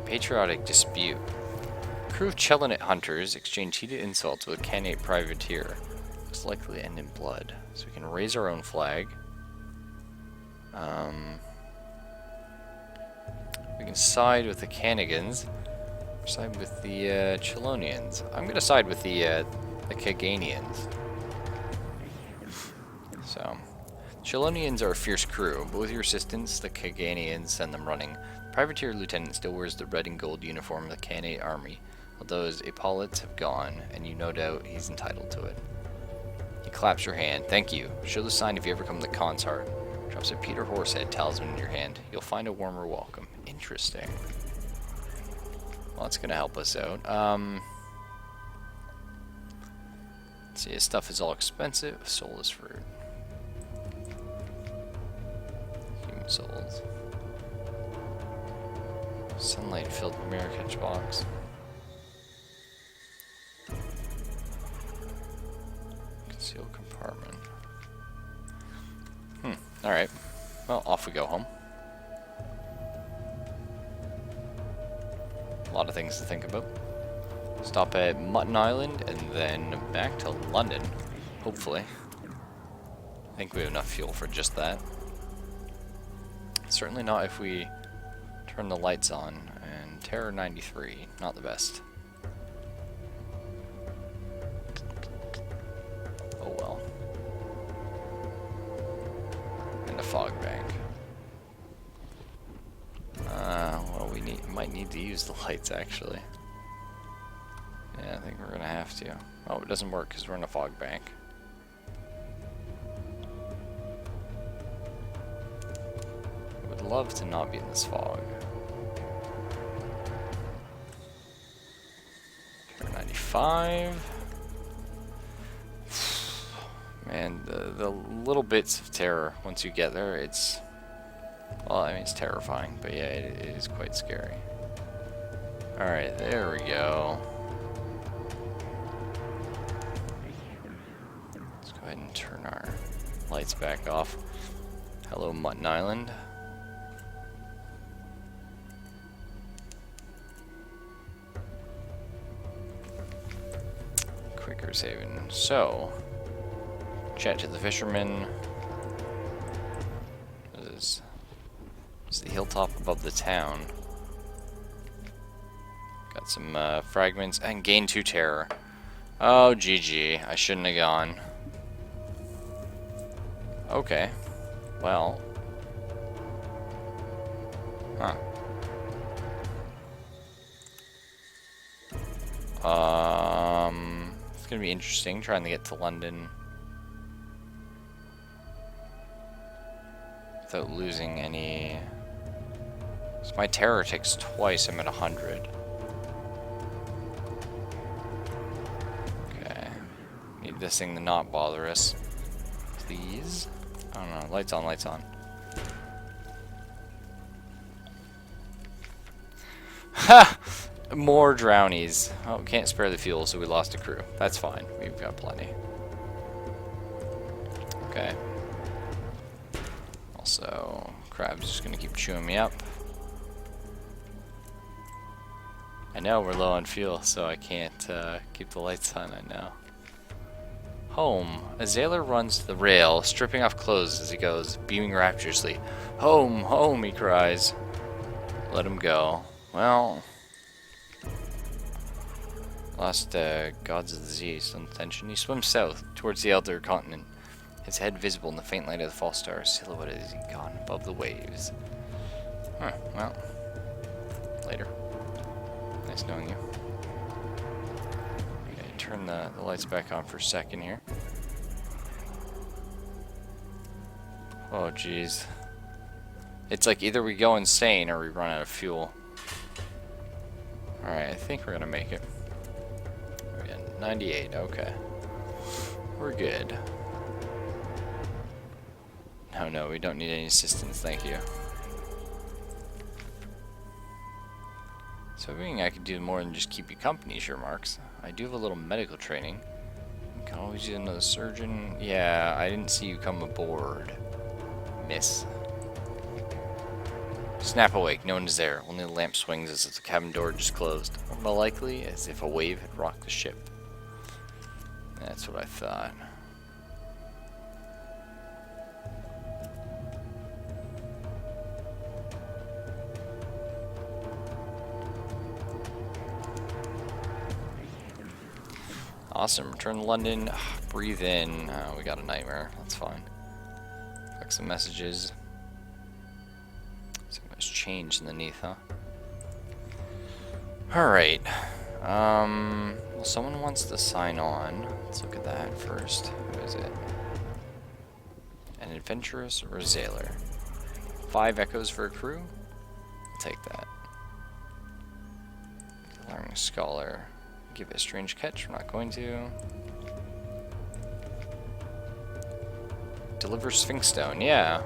Patriotic dispute. Crew of Chelonet hunters exchange heated insults with a Canate privateer. Looks likely to end in blood. So we can raise our own flag. We can side with the Canigans. Or side with the Chelonians. I'm gonna side with the Kaganians. So, Chelonians are a fierce crew, but with your assistance, the Kaganians send them running. Privateer Lieutenant still wears the red and gold uniform of the Canate army, although his epaulets have gone, and you no doubt he's entitled to it. He claps your hand. Thank you. Show the sign if you ever come to Khan's Heart. Drops a Peter Horsehead talisman in your hand. You'll find a warmer welcome. Interesting. Well, that's gonna help us out. Let's see, his stuff is all expensive. Soulless fruit. Human souls. Sunlight-filled mirror catch box. Concealed compartment. Alright. Well, off we go home. A lot of things to think about. Stop at Mutton Island and then back to London, hopefully. I think we have enough fuel for just that. Certainly not if we turn the lights on. And Terror 93, not the best. Oh well. And a fog bank. Well, we might need to use the lights actually. Yeah, I think we're gonna have to. Oh, it doesn't work because we're in a fog bank. I would love to not be in this fog. 95. Man, the little bits of terror once you get there, it's... Well, I mean, it's terrifying, but yeah, it is quite scary. Alright, there we go. Let's go ahead and turn our lights back off. Hello, Mutton Island. Quaker's Haven. So, chat to the fishermen. This is the hilltop above the town. Got some fragments and gain 2 terror. Oh, GG. I shouldn't have gone. Okay. Well. Huh. It's gonna be interesting trying to get to London without losing any. So my terror takes twice. I'm at 100. Okay. Need this thing to not bother us, please. I don't know. Lights on. Lights on. Ha! More drownies. Oh, can't spare the fuel, so we lost a crew. That's fine. We've got plenty. Okay. Also, crab's just gonna keep chewing me up. I know we're low on fuel, so I can't keep the lights on. I know. Home. A sailor runs to the rail, stripping off clothes as he goes, beaming rapturously. Home, home, he cries. Let him go. Well, lost gods of the sea, some tension. He swims south, towards the elder continent, his head visible in the faint light of the false stars, silhouetted as he gone above the waves. Huh, well, later. Nice knowing you. Okay, turn the lights back on for a second here. Oh, jeez. It's like either we go insane or we run out of fuel. Alright, I think we're gonna make it. We're at 98, okay. We're good. No, we don't need any assistance, thank you. So hoping I could do more than just keep you company, sure, Marks. I do have a little medical training. You can always use another surgeon. Yeah, I didn't see you come aboard, miss. Snap awake, no one is there. Only the lamp swings as if the cabin door just closed. Or more likely, as if a wave had rocked the ship. That's what I thought. Awesome, return to London. Breathe in. We got a nightmare, that's fine. Click some messages. Much changed underneath, huh? Alright. Well, someone wants to sign on. Let's look at that first. Who is it? An adventurous or a sailor? 5 echoes for a crew? I'll take that. Alarming scholar. Give it a strange catch. We're not going to. Deliver Sphinx Stone. Yeah.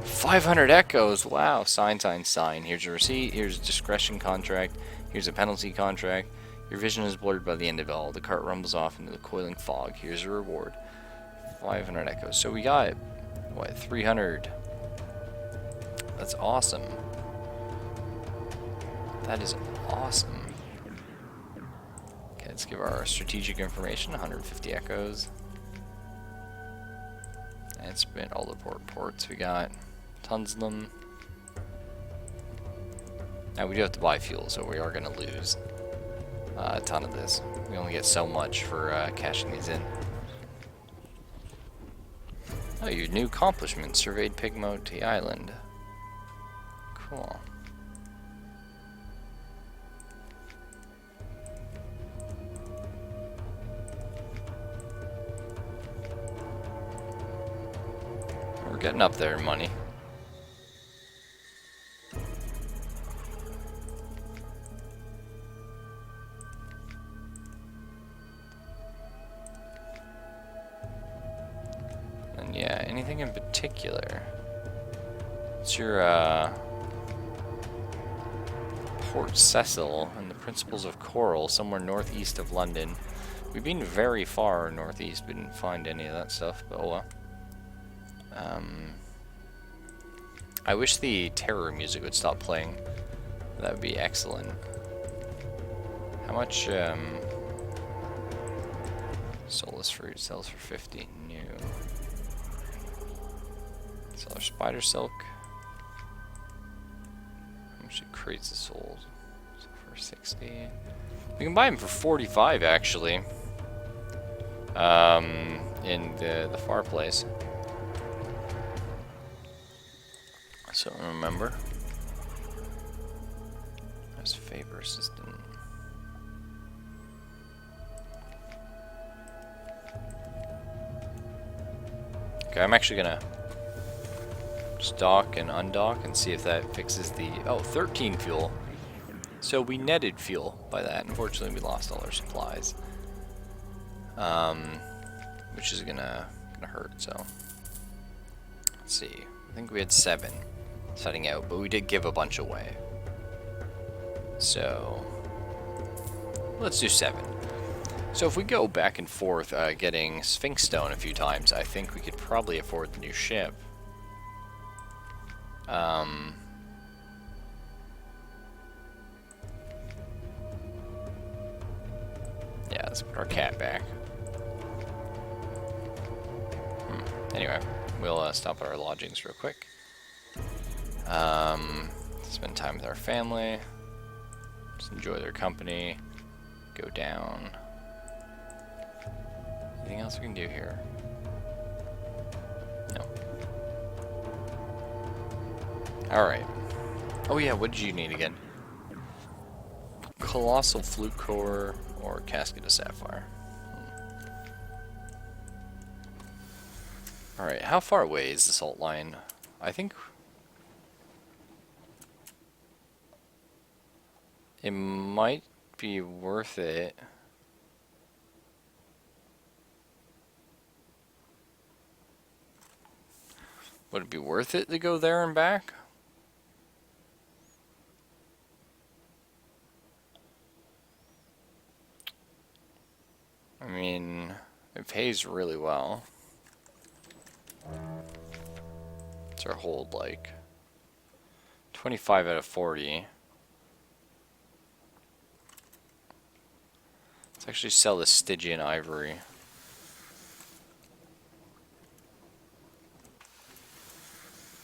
500 echoes. Wow. Sign, sign, sign. Here's a receipt. Here's a discretion contract. Here's a penalty contract. Your vision is blurred by the end of it all. The cart rumbles off into the coiling fog. Here's a reward. 500 echoes. So we got, what, 300. That's awesome. That is awesome. let's give our strategic information, 150 echoes. And spin all the ports. We got tons of them. Now we do have to buy fuel, so we are going to lose a ton of this. We only get so much for cashing these in. Oh, your new accomplishment, surveyed Pigmoti Island. Cool. We're getting up there in money. And yeah, anything in particular? What's your Port Cecil and the Principles of Coral, somewhere northeast of London. We've been very far northeast, we didn't find any of that stuff, but oh well. I wish the terror music would stop playing. That would be excellent. How much soulless fruit sells for 50? New. Sell our spider silk. How much it creates the souls? So for 60. We can buy them for 45 actually. In the far place. So remember. That's favor assistant. Okay, I'm actually gonna just dock and undock and see if that fixes the 13 fuel. So we netted fuel by that. Unfortunately, we lost all our supplies, which is gonna hurt. So let's see. I think we had 7 setting out, but we did give a bunch away. So let's do 7. So if we go back and forth getting Sphinx Stone a few times, I think we could probably afford the new ship. Yeah, let's put our cat back. Anyway, we'll stop at our lodgings real quick. Spend time with our family. Just enjoy their company. Go down. Anything else we can do here? No. Alright. Oh yeah, what did you need again? Colossal Flute Core or Casket of Sapphire. Alright, how far away is the salt line? I think it might be worth it. Would it be worth it to go there and back? I mean, it pays really well. It's our hold like 25 out of 40. Let's actually sell the Stygian ivory.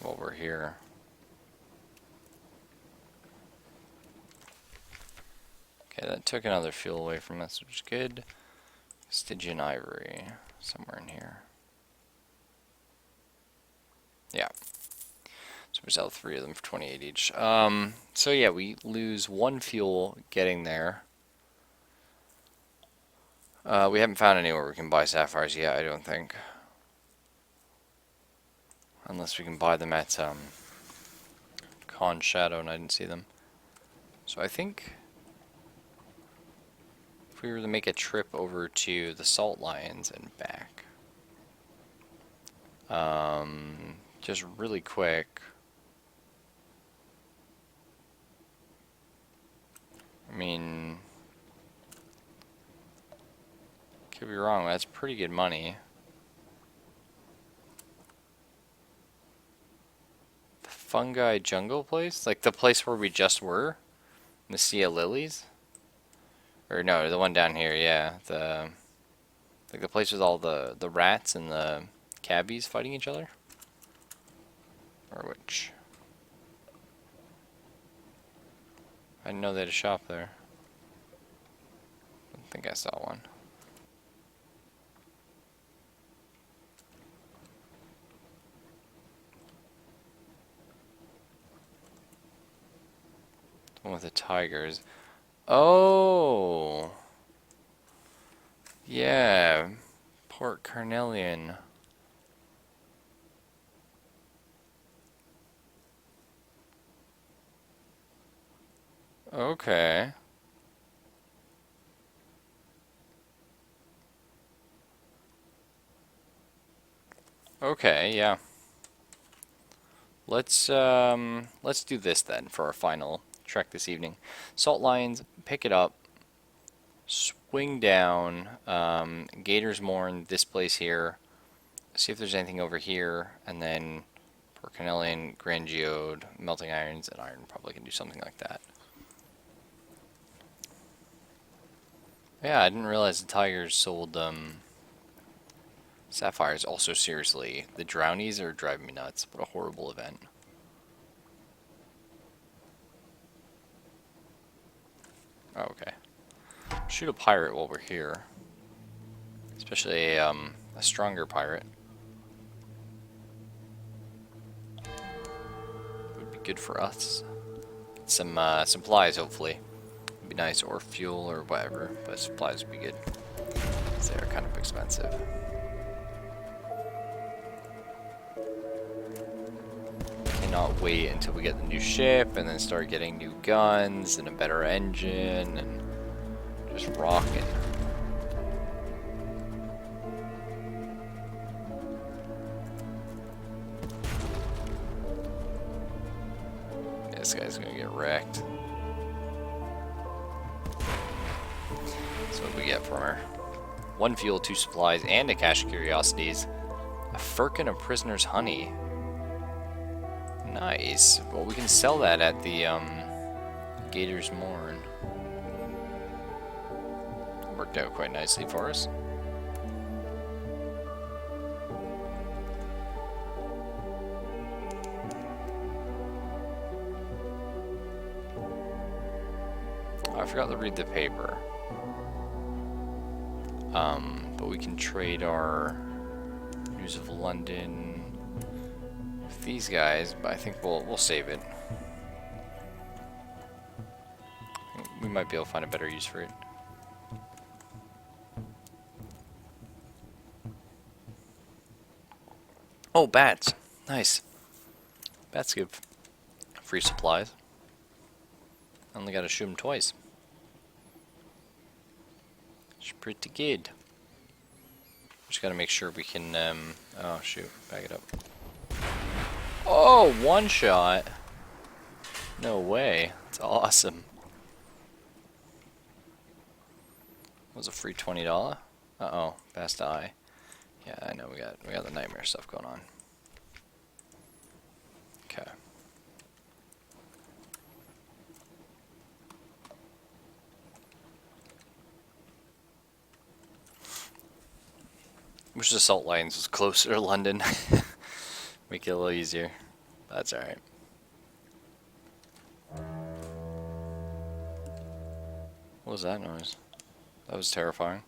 While we're here. Okay, that took another fuel away from us, which is good. Stygian ivory, somewhere in here. Yeah. So we sell 3 of them for 28 each. So yeah, we lose 1 fuel getting there. We haven't found anywhere we can buy sapphires yet, I don't think. Unless we can buy them at Con Shadow, and I didn't see them. So I think if we were to make a trip over to the Salt Lions and back, just really quick. I mean, could be wrong, that's pretty good money. The Fungi Jungle place? Like the place where we just were? In the Sea of Lilies? Or no, the one down here, yeah. Like the place with all the rats and the cabbies fighting each other? Or which? I didn't know they had a shop there. I don't think I saw one. The one with the tigers. Oh! Yeah. Port Carnelian. Okay. Okay, yeah. Let's do this then for our final trek this evening. Salt Lions, pick it up, swing down, Gator's Morn, this place here, see if there's anything over here, and then Port Carnelian, Grand Geode, Melting Irons, and Iron probably can do something like that. Yeah, I didn't realize the Tigers sold sapphires. Also, seriously, the Drownies are driving me nuts. What a horrible event. Oh, okay. Shoot a pirate while we're here. Especially a stronger pirate. Would be good for us. Some supplies, hopefully. Would be nice, or fuel, or whatever. But supplies would be good. They're kind of expensive. Cannot wait until we get the new ship, and then start getting new guns, and a better engine, and just rocking. This guy's gonna get wrecked. So what do we get from her? 1 fuel, 2 supplies, and a cache of curiosities. A firkin of prisoner's honey. Nice. Well, we can sell that at the Gator's Morn. Worked out quite nicely for us. Oh, I forgot to read the paper. But we can trade our News of London with these guys, but I think we'll save it. We might be able to find a better use for it. Oh, bats. Nice. Bats give free supplies. Only gotta shoot them twice. It's pretty good. Just gotta make sure we can, oh shoot, back it up. Oh, one shot! No way. That's awesome. Was a free $20? Uh-oh, fast eye. Yeah, I know we got the nightmare stuff going on. Okay. Wish the Salt Lions was closer to London. Make it a little easier. That's alright. What was that noise? That was terrifying.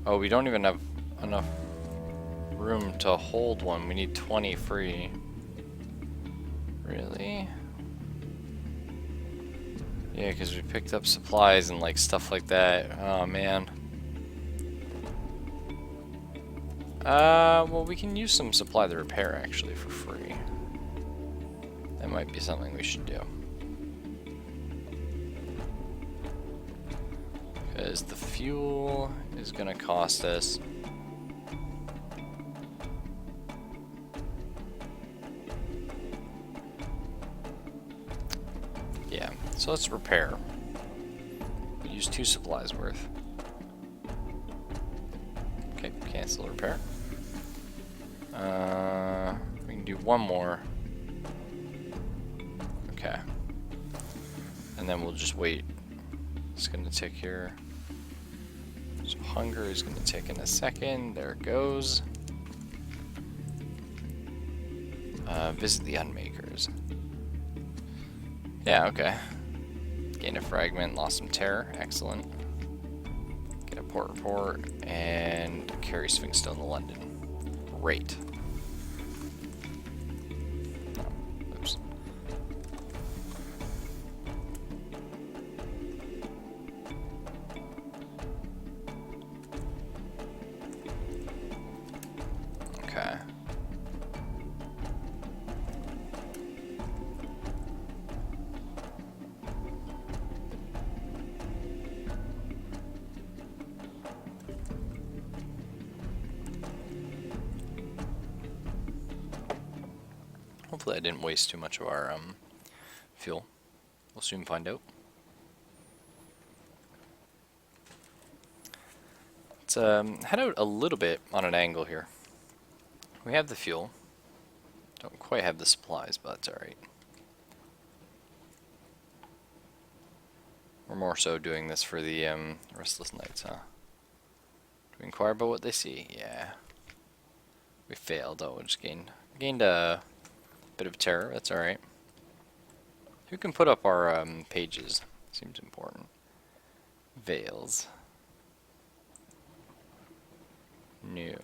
Oh, we don't even have enough room to hold one. We need 20 free. Really? Yeah, because we picked up supplies and like stuff like that. Oh man. Well, we can use some supply to repair actually for free. That might be something we should do. Because the fuel is gonna cost us. Yeah, so let's repair. We use 2 supplies worth. Okay, cancel repair. We can do 1 more. Okay. and then we'll just wait. It's going to tick here. So hunger is going to tick in a second. There it goes. Visit the Unmakers. Yeah, okay. Gain a fragment, lost some terror. Excellent. Get a port report, and carry Sphinx Stone to London. Great. Oh, oops. Okay. Hopefully I didn't waste too much of our fuel. We'll soon find out. Let's head out a little bit on an angle here. We have the fuel. Don't quite have the supplies, but that's alright. We're more so doing this for the Restless Nights, huh? Do we inquire about what they see? Yeah. We failed. Oh, we just gained a bit of terror. That's alright. Who can put up our pages? Seems important. Veils. New.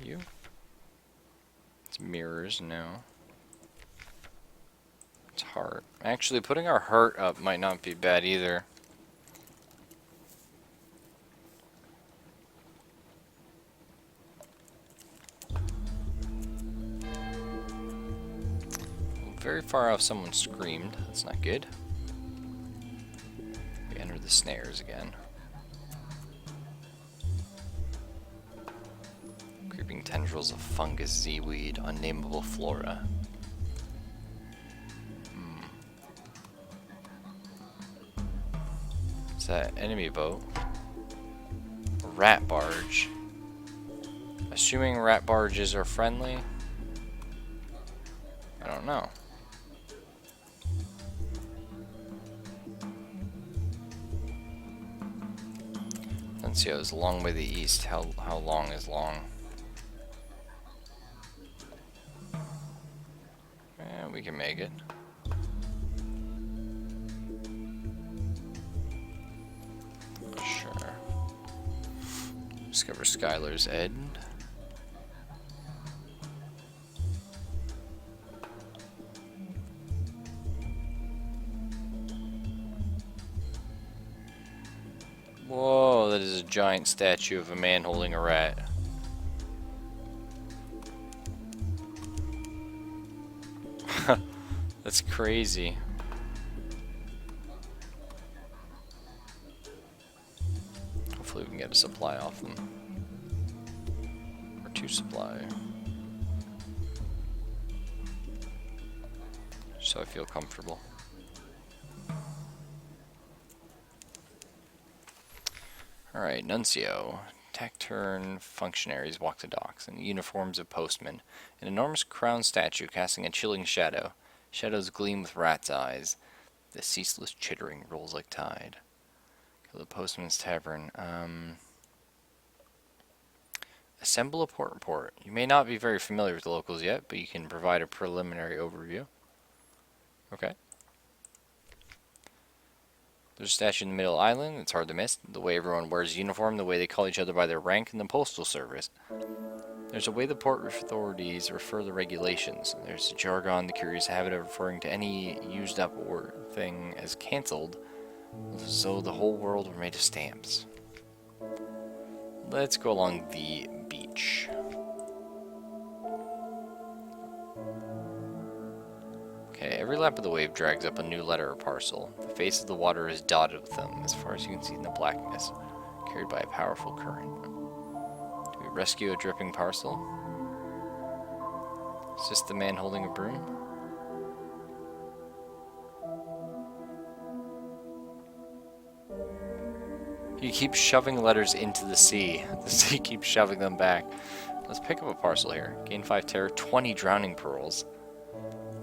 You? It's mirrors, no. It's heart. Actually, putting our heart up might not be bad either. Very far off, someone screamed. That's not good. We enter the snares again. Creeping tendrils of fungus, seaweed, unnameable flora. Is that enemy boat? A rat barge. Assuming rat barges are friendly? I don't know. Nuncio is a long way to the east. How long is long? Yeah, we can make it. Sure. Discover Skylar's End. Whoa, that is a giant statue of a man holding a rat. That's crazy. Hopefully we can get a supply off them. Or 2 supply. So I feel comfortable. Alright, Nuncio. Taciturn functionaries walk the docks in the uniforms of postmen. An enormous crowned statue casting a chilling shadow. Shadows gleam with rat's eyes. The ceaseless chittering rolls like tide. Go to the postman's tavern. Assemble a port report. You may not be very familiar with the locals yet, but you can provide a preliminary overview. Okay. There's a statue in the middle of the island. It's hard to miss. The way everyone wears a uniform, the way they call each other by their rank in the postal service. There's a way the port authorities refer the regulations. There's a jargon, the curious habit of referring to any used up thing as cancelled, as though the whole world were made of stamps. Let's go along the beach. Okay, every lap of the wave drags up a new letter or parcel. The face of the water is dotted with them, as far as you can see in the blackness, carried by a powerful current. Do we rescue a dripping parcel? Is this the man holding a broom? He keeps shoving letters into the sea. The sea keeps shoving them back. Let's pick up a parcel here. Gain 5 terror, 20 drowning pearls.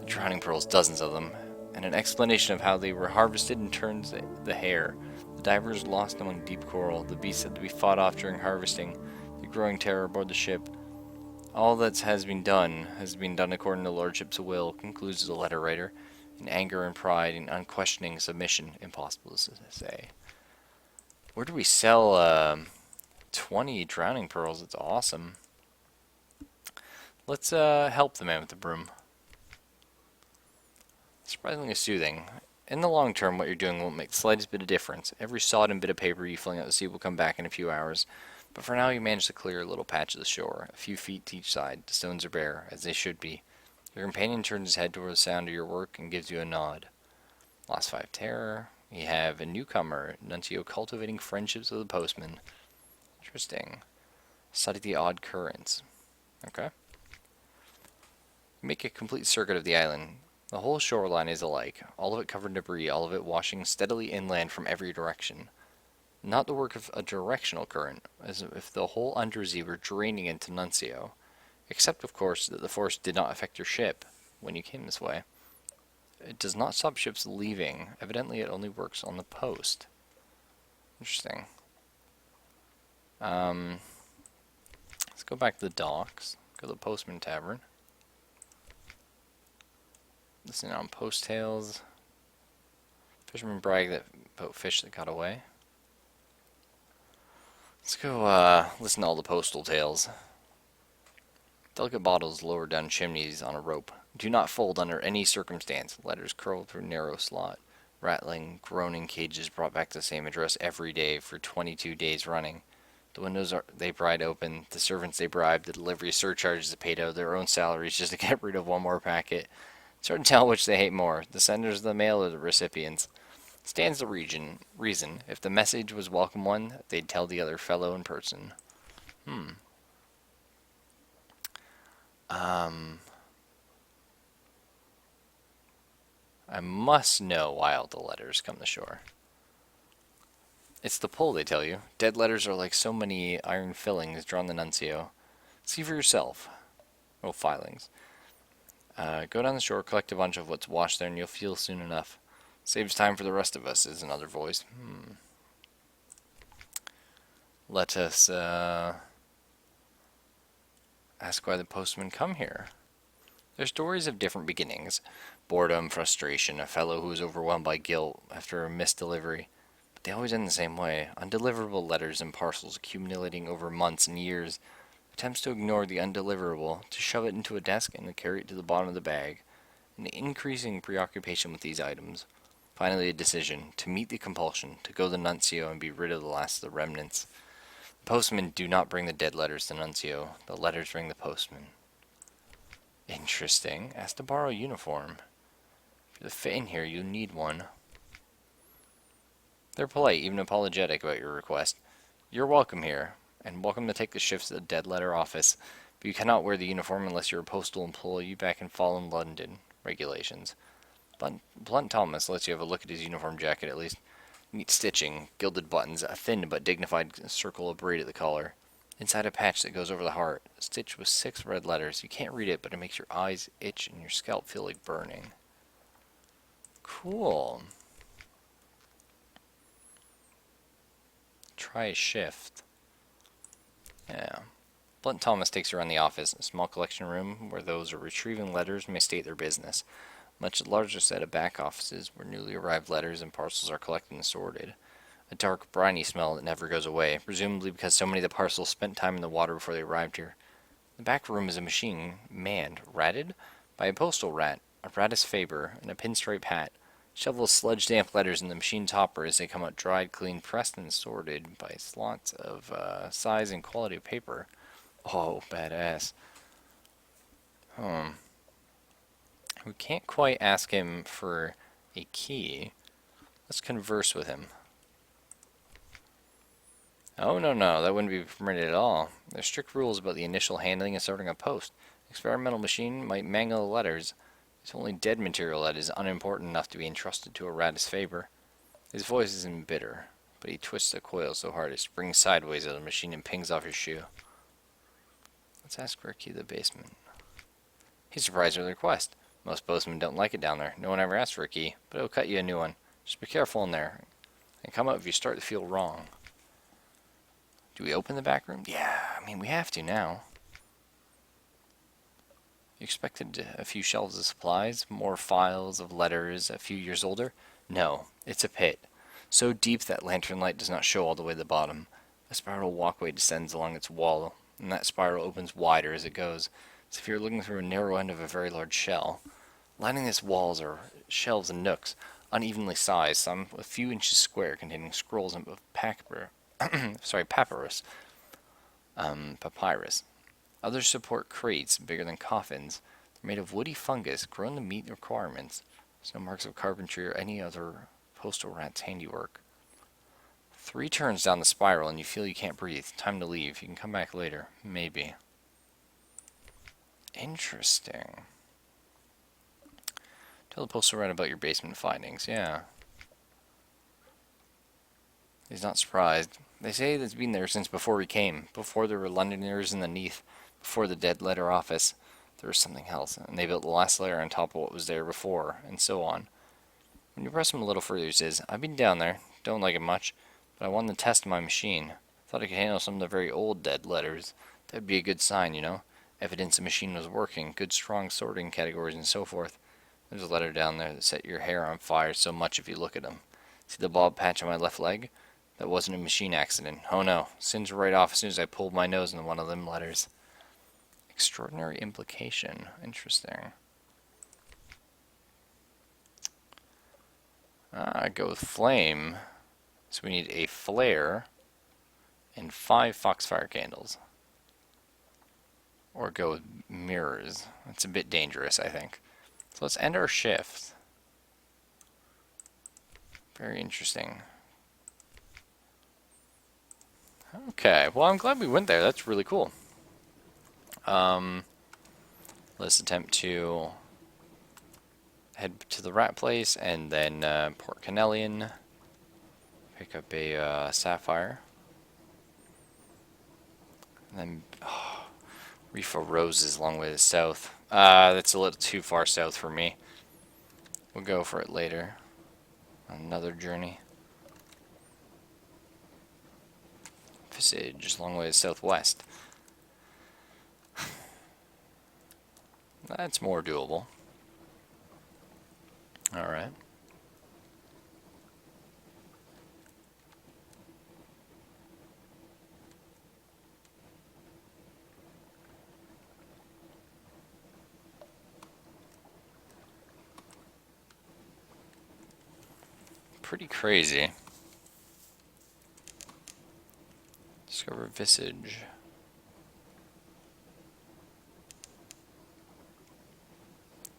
Drowning pearls, dozens of them. and an explanation of how they were harvested and turned the hair. The divers lost among deep coral, the beasts had to be fought off during harvesting, the growing terror aboard the ship. All that has been done according to Lordship's will, concludes the letter writer, in anger and pride and unquestioning submission. Impossible to say. Where do we sell 20 drowning pearls? It's awesome. Let's help the man with the broom. Surprisingly soothing. In the long term, what you're doing won't make the slightest bit of difference. Every sodden bit of paper you fling out to sea will come back in a few hours. But for now, you manage to clear a little patch of the shore, a few feet to each side. The stones are bare, as they should be. Your companion turns his head toward the sound of your work and gives you a nod. Lost 5 terror. You have a newcomer, Nuncio, cultivating friendships with the postman. Interesting. Study the odd currents. Okay. You make a complete circuit of the island. The whole shoreline is alike, all of it covered in debris, all of it washing steadily inland from every direction. Not the work of a directional current, as if the whole undersea were draining into Nuncio. Except, of course, that the force did not affect your ship when you came this way. It does not stop ships leaving. Evidently, it only works on the post. Interesting. Let's go back to the docks. Go to the Postman Tavern. Listen on post tales. Fishermen brag about fish that got away. Let's go listen to all the postal tales. Delicate bottles lowered down chimneys on a rope. Do not fold under any circumstance. Letters curled through a narrow slot. Rattling, groaning cages brought back the same address every day for 22 days running. The windows they pried open. The servants they bribed. The delivery surcharges they paid out of their own salaries just to get rid of one more packet. It's hard to tell which they hate more, the senders of the mail or the recipients. Stands the reason. If the message was a welcome one, they'd tell the other fellow in person. I must know why all the letters come to shore. It's the pull, they tell you. Dead letters are like so many iron fillings drawn the Nuncio. See for yourself. Oh, filings. Go down the shore, collect a bunch of what's washed there, and you'll feel soon enough. Saves time for the rest of us, is another voice. Let us ask why the postmen come here. Their stories of different beginnings. Boredom, frustration, a fellow who is overwhelmed by guilt after a missed delivery. But they always end the same way. Undeliverable letters and parcels accumulating over months and years. Attempts to ignore the undeliverable, to shove it into a desk and to carry it to the bottom of the bag. An increasing preoccupation with these items. Finally a decision, to meet the compulsion, to go to Nuncio and be rid of the last of the remnants. The postmen do not bring the dead letters to Nuncio. The letters bring the postman. Interesting. Ask to borrow a uniform. For the fit in here, you need one. They're polite, even apologetic about your request. You're welcome here, and welcome to take the shifts at the dead letter office, but you cannot wear the uniform unless you're a postal employee back in fallen London. Regulations. Blunt Thomas lets you have a look at his uniform jacket at least. Neat stitching, gilded buttons, a thin but dignified circle of braid at the collar. Inside a patch that goes over the heart, stitched with 6 red letters. You can't read it, but it makes your eyes itch and your scalp feel like burning. Cool. Try a shift. Yeah. Blunt Thomas takes you around the office, a small collection room where those who are retrieving letters may state their business. Much larger set of back offices where newly arrived letters and parcels are collected and sorted. A dark, briny smell that never goes away, presumably because so many of the parcels spent time in the water before they arrived here. The back room is a machine, manned, ratted, by a postal rat, a Ratus Faber, in a pinstripe hat. Shovels sludge-damp letters in the machine's hopper as they come out dried, clean, pressed, and sorted by slots of size and quality of paper. Oh, badass. We can't quite ask him for a key. Let's converse with him. Oh, no, that wouldn't be permitted at all. There's strict rules about the initial handling and sorting of post. Experimental machine might mangle the letters. It's only dead material that is unimportant enough to be entrusted to a Ratus Faber. His voice isn't bitter, but he twists the coil so hard it springs sideways out of the machine and pings off his shoe. Let's ask for a key to the basement. He's surprised with the request. Most postmen don't like it down there. No one ever asks for a key, but it'll cut you a new one. Just be careful in there, and come out if you start to feel wrong. Do we open the back room? Yeah, I mean, we have to now. You expected a few shelves of supplies, more files of letters a few years older? No, it's a pit. So deep that lantern light does not show all the way to the bottom. A spiral walkway descends along its wall, and that spiral opens wider as it goes, as if you're looking through a narrow end of a very large shell. Lining its walls are shelves and nooks, unevenly sized, some a few inches square, containing scrolls of papyrus. Others support crates bigger than coffins. They're made of woody fungus grown to meet requirements. There's no marks of carpentry or any other postal rat's handiwork. 3 turns down the spiral and you feel you can't breathe. Time to leave. You can come back later. Maybe. Interesting. Tell the postal rat about your basement findings. Yeah. He's not surprised. They say it's been there since before we came. Before there were Londoners in the Neath. Before the dead letter office. There was something else. And they built the last layer on top of what was there before. And so on. When you press him a little further, he says, I've been down there. Don't like it much. But I wanted to test my machine. Thought I could handle some of the very old dead letters. That'd be a good sign, you know. Evidence the machine was working. Good strong sorting categories and so forth. There's a letter down there that set your hair on fire so much if you look at them. See the bald patch on my left leg? That wasn't a machine accident. Oh no. Singed right off as soon as I pulled my nose into one of them letters. Extraordinary implication. Interesting. I go with flame. So we need a flare and 5 foxfire candles. Or go with mirrors. That's a bit dangerous, I think. So let's end our shift. Very interesting. Okay, well I'm glad we went there. That's really cool. Let's attempt to head to the rat place and then Port Canelian. Pick up a sapphire. And then Reef of Roses long way to the south. That's a little too far south for me. We'll go for it later. Another journey. Visage, long way to the southwest. That's more doable. Alright. Pretty crazy. Discover Visage.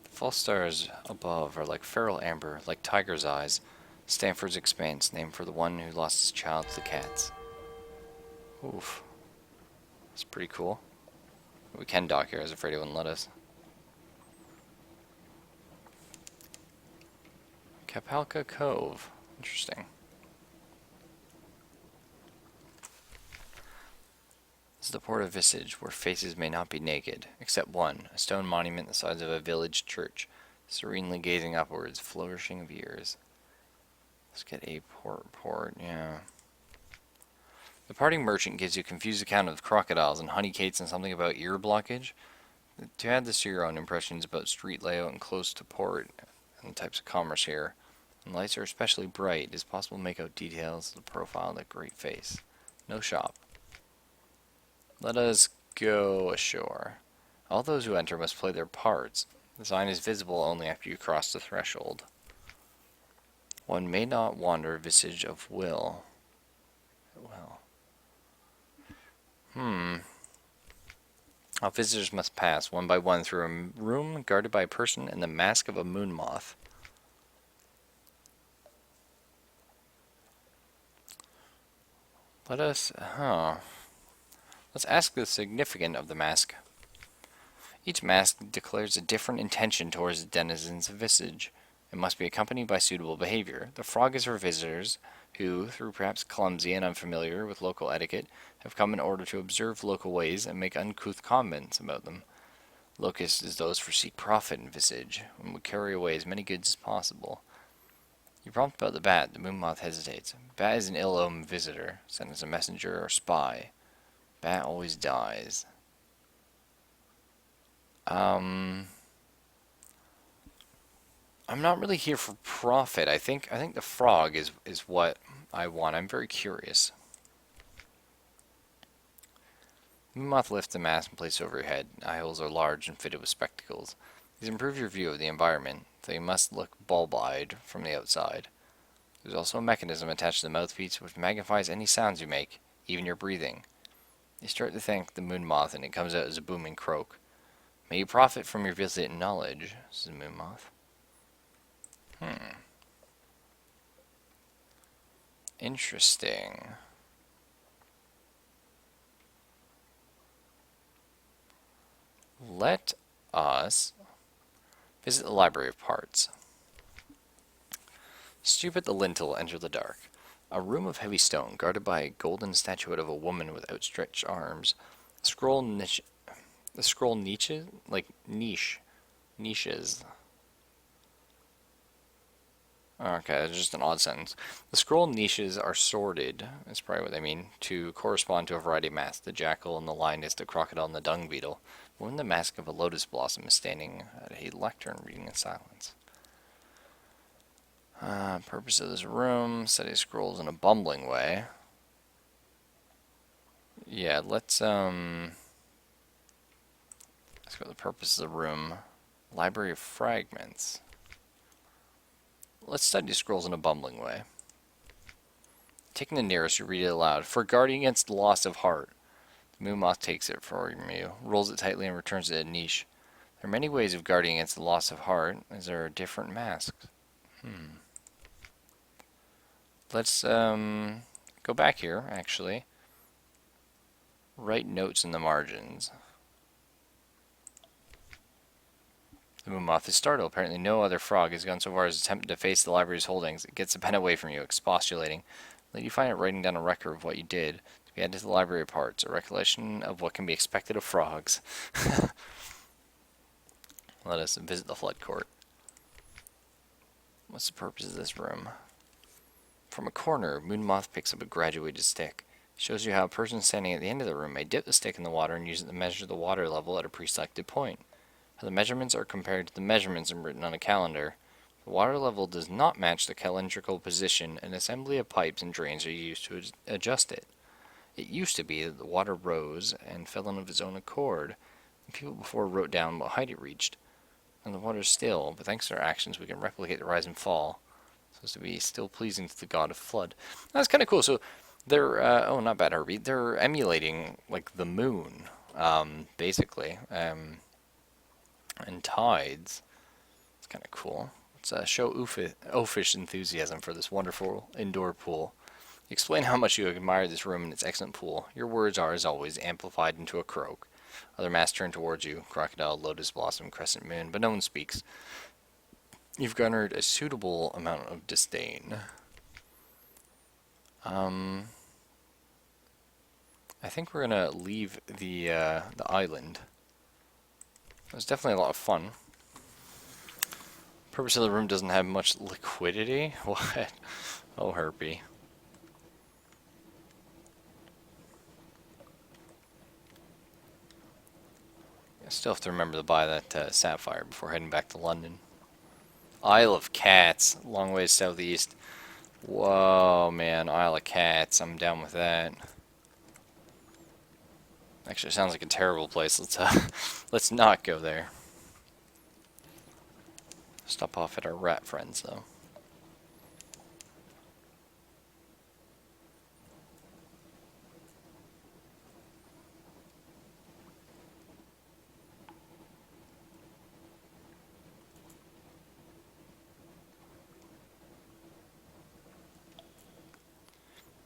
The false stars above are like feral amber, like tiger's eyes. Stanford's Expanse, named for the one who lost his child to the cats. Oof. That's pretty cool. We can dock here, I was afraid he wouldn't let us. Kapalka Cove. Interesting. This is the port of Visage, where faces may not be naked, except one, a stone monument the size of a village church, serenely gazing upwards, flourishing of years. Let's get a port, yeah. The parting merchant gives you a confused account of crocodiles and honeycates and something about ear blockage. To add this to your own impressions about street layout and close to port and the types of commerce here, when lights are especially bright, it is possible to make out details of the profile of that great face. No shop. Let us go ashore. All those who enter must play their parts. The sign is visible only after you cross the threshold. One may not wander Visage of will. All visitors must pass, one by one, through a room guarded by a person in the mask of a moon moth. Let's ask the significance of the mask. Each mask declares a different intention towards the denizens of Visage. It must be accompanied by suitable behavior. The frog is for visitors who, through perhaps clumsy and unfamiliar with local etiquette, have come in order to observe local ways and make uncouth comments about them. Locusts is those for seek profit and visage, and would carry away as many goods as possible. You prompt about the bat, the moon moth hesitates. Bat is an ill-omened visitor, sent as a messenger or spy. Bat always dies. I'm not really here for profit. I think the frog is what I want. I'm very curious. Moonmoth lifts the mask and places it over your head. Eye holes are large and fitted with spectacles. These improve your view of the environment, though you must look bulb-eyed from the outside. There's also a mechanism attached to the mouthpiece which magnifies any sounds you make, even your breathing. You start to thank the moon moth and it comes out as a booming croak. May you profit from your visit and knowledge, says the moon moth. Interesting. Let us visit the Library of Parts. Stoop at the lintel, enter the dark. A room of heavy stone, guarded by a golden statuette of a woman with outstretched arms. The scroll niches? Like niches. Okay, that's just an odd sentence. The scroll niches are sorted, that's probably what they mean, to correspond to a variety of masks. The jackal and the lioness, the crocodile and the dung beetle. One the mask of a lotus blossom is standing at a lectern reading in silence. Purpose of this room, study scrolls in a bumbling way. Yeah, let's go to the purpose of the room. Library of Fragments. Let's study scrolls in a bumbling way. Taking the nearest, you read it aloud. For guarding against loss of heart. The moon moth takes it from you, rolls it tightly, and returns it to a niche. There are many ways of guarding against the loss of heart, as there are different masks. Let's go back here, actually. Write notes in the margins. The moon moth is startled. Apparently no other frog has gone so far as to attempt to face the library's holdings. It gets the pen away from you, expostulating. Let you find it writing down a record of what you did to be added to the library of parts, a recollection of what can be expected of frogs. Let us visit the flood court. What's the purpose of this room? From a corner, moon moth picks up a graduated stick. It shows you how a person standing at the end of the room may dip the stick in the water and use it to measure the water level at a pre-selected point. How the measurements are compared to the measurements written on a calendar. The water level does not match the calendrical position. An assembly of pipes and drains are used to adjust it. It used to be that the water rose and fell in of its own accord, and people before wrote down what height it reached. And the water is still, but thanks to our actions we can replicate the rise and fall, so as to be still pleasing to the god of flood. That's kind of cool. So they're, oh, not bad, Herbie. They're emulating, like, the moon, basically. And tides. It's kind of cool. Let's show oafish enthusiasm for this wonderful indoor pool. Explain how much you admire this room and its excellent pool. Your words are, as always, amplified into a croak. Other masks turn towards you. Crocodile, lotus blossom, crescent moon, but no one speaks. You've garnered a suitable amount of disdain. I think we're gonna leave the island. It was definitely a lot of fun. Purpose of the room doesn't have much liquidity. What? Oh, Herpy. I still have to remember to buy that sapphire before heading back to London. Isle of Cats, long ways southeast. Whoa, man, Isle of Cats. I'm down with that. Actually, it sounds like a terrible place. Let's not go there. Stop off at our rat friends, though.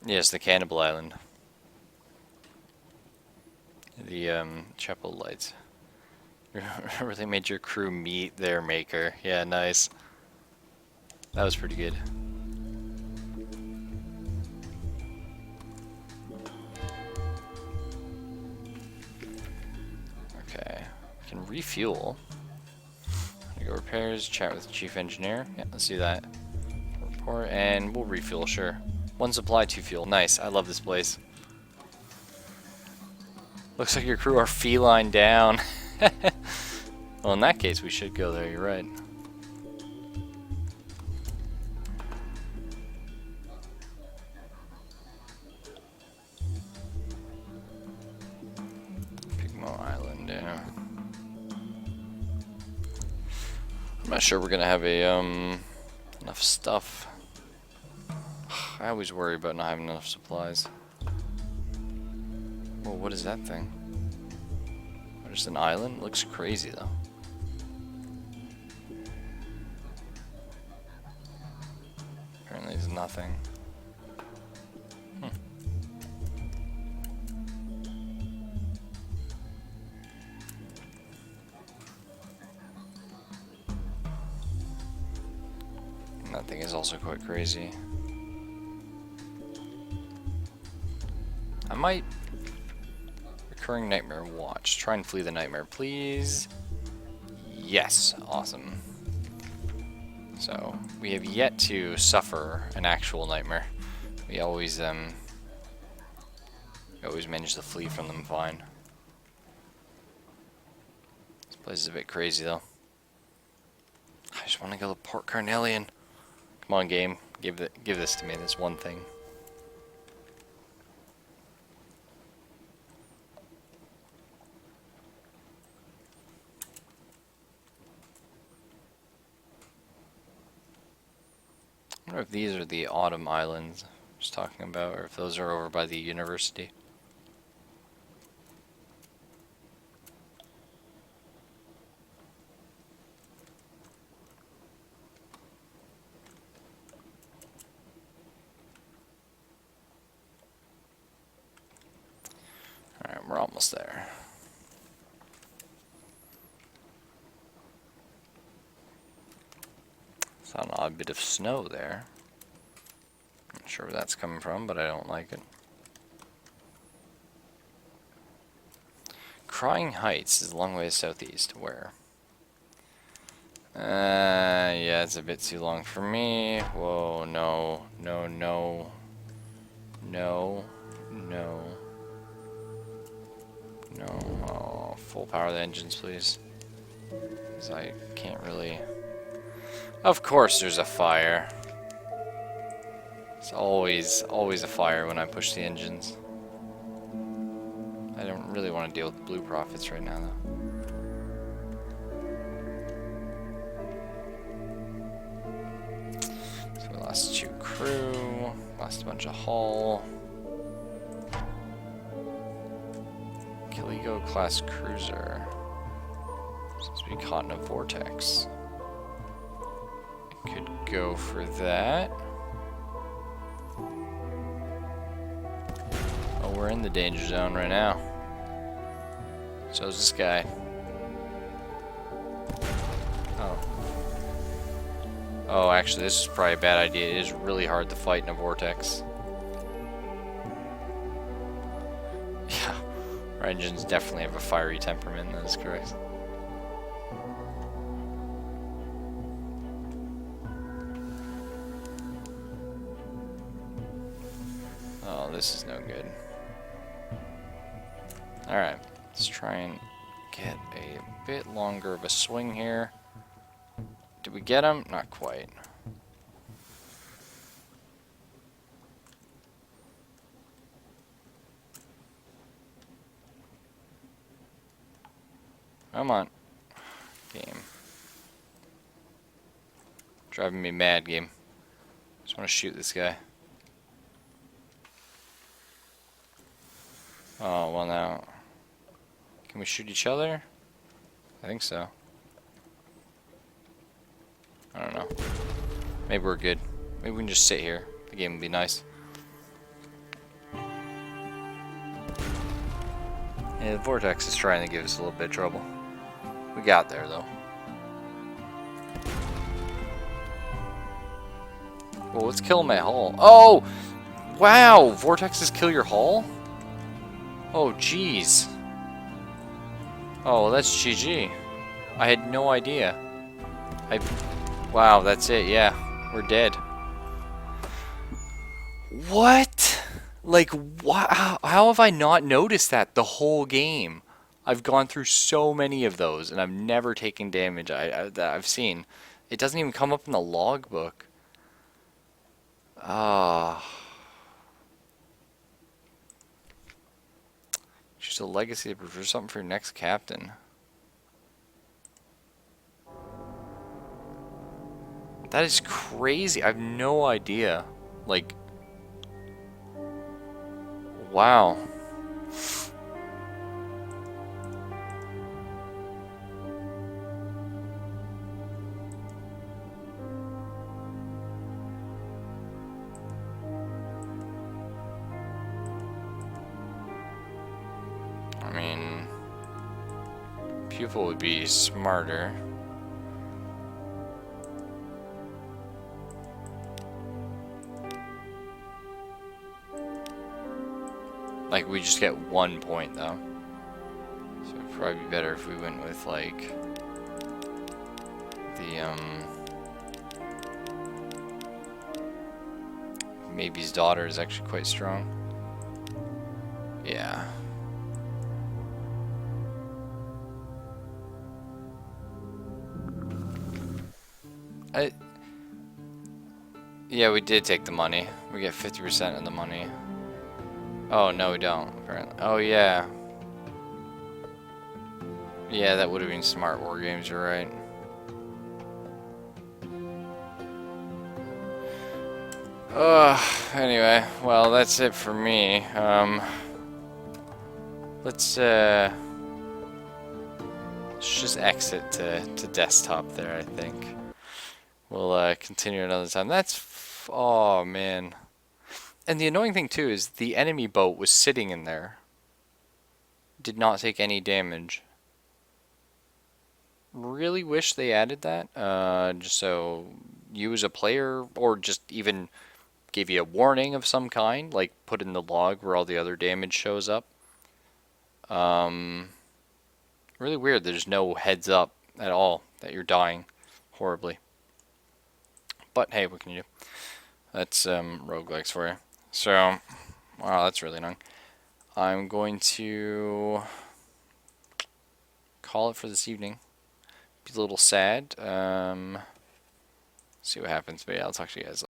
Yes, the Cannibal Island. The chapel lights. Really made your crew meet their maker. Yeah, nice. That was pretty good. Okay. can refuel. Go repairs, chat with chief engineer. Yeah, let's do that. Report, and we'll refuel, sure. 1 supply, 2 fuel. Nice, I love this place. Looks like your crew are feline down. Well, in that case, we should go there, you're right. Island, yeah. I'm not sure we're gonna have a enough stuff. I always worry about not having enough supplies. Whoa, what is that thing? Just an island? It looks crazy though. Apparently there's nothing. That thing is also quite crazy. I might... Recurring nightmare watch. Try and flee the nightmare, please. Yes, awesome. So, we have yet to suffer an actual nightmare. We always manage to flee from them fine. This place is a bit crazy though. I just want to go to Port Carnelian. Come on, game. Give this to me. This one thing. I wonder if these are the autumn islands I was talking about, or if those are over by the university. Alright, we're almost there. Saw an odd bit of snow there. Not sure where that's coming from, but I don't like it. Crying Heights is a long way southeast. Where? Yeah, it's a bit too long for me. Whoa, no, no, no, no, no, no. Oh, full power of the engines, please. Because I can't really... Of course there's a fire. It's always a fire when I push the engines. I don't really want to deal with the blue profits right now, though. So we lost 2 crew, lost a bunch of hull. Kiligo class cruiser. Seems to be caught in a vortex. Could go for that. Oh, we're in the danger zone right now. So is this guy. Oh. Oh, actually, this is probably a bad idea. It is really hard to fight in a vortex. Yeah, our engines definitely have a fiery temperament, that is correct. Oh, this is no good. Alright, let's try and get a bit longer of a swing here. Did we get him? Not quite. Come on. Game. Driving me mad, game. Just want to shoot this guy. Oh, well now. Can we shoot each other? I think so. I don't know. Maybe we're good. Maybe we can just sit here. The game would be nice. Yeah, the vortex is trying to give us a little bit of trouble. We got there though. Well, let's kill my hull. Oh! Wow! Vortexes kill your hull? Oh, jeez. Oh, well, that's GG. I had no idea. I... Wow, that's it, yeah. We're dead. What? Like, how have I not noticed that the whole game? I've gone through so many of those, and I've never taken damage that I've seen. It doesn't even come up in the logbook. Ah. Just a legacy to prepare something for your next captain. That is crazy. I have no idea. Like, wow. I mean, Pupil would be smarter. Like, we just get 1 point, though. So it'd probably be better if we went with, like, the, Maybe's daughter is actually quite strong. Yeah. Yeah, we did take the money. We get 50% of the money. Oh, no, we don't, apparently. Oh, yeah. Yeah, that would have been smart war games, you're right. Anyway, well, that's it for me. Let's just exit to desktop there, I think. We'll continue another time. Oh, man. And the annoying thing, too, is the enemy boat was sitting in there. Did not take any damage. Really wish they added that, just so you as a player, or just even gave you a warning of some kind, like put in the log where all the other damage shows up. Really weird, there's no heads up at all that you're dying horribly. But hey, what can you do? That's roguelikes for you. So, wow, that's really annoying. I'm going to call it for this evening. Be a little sad. See what happens, but yeah, I'll talk to you guys later.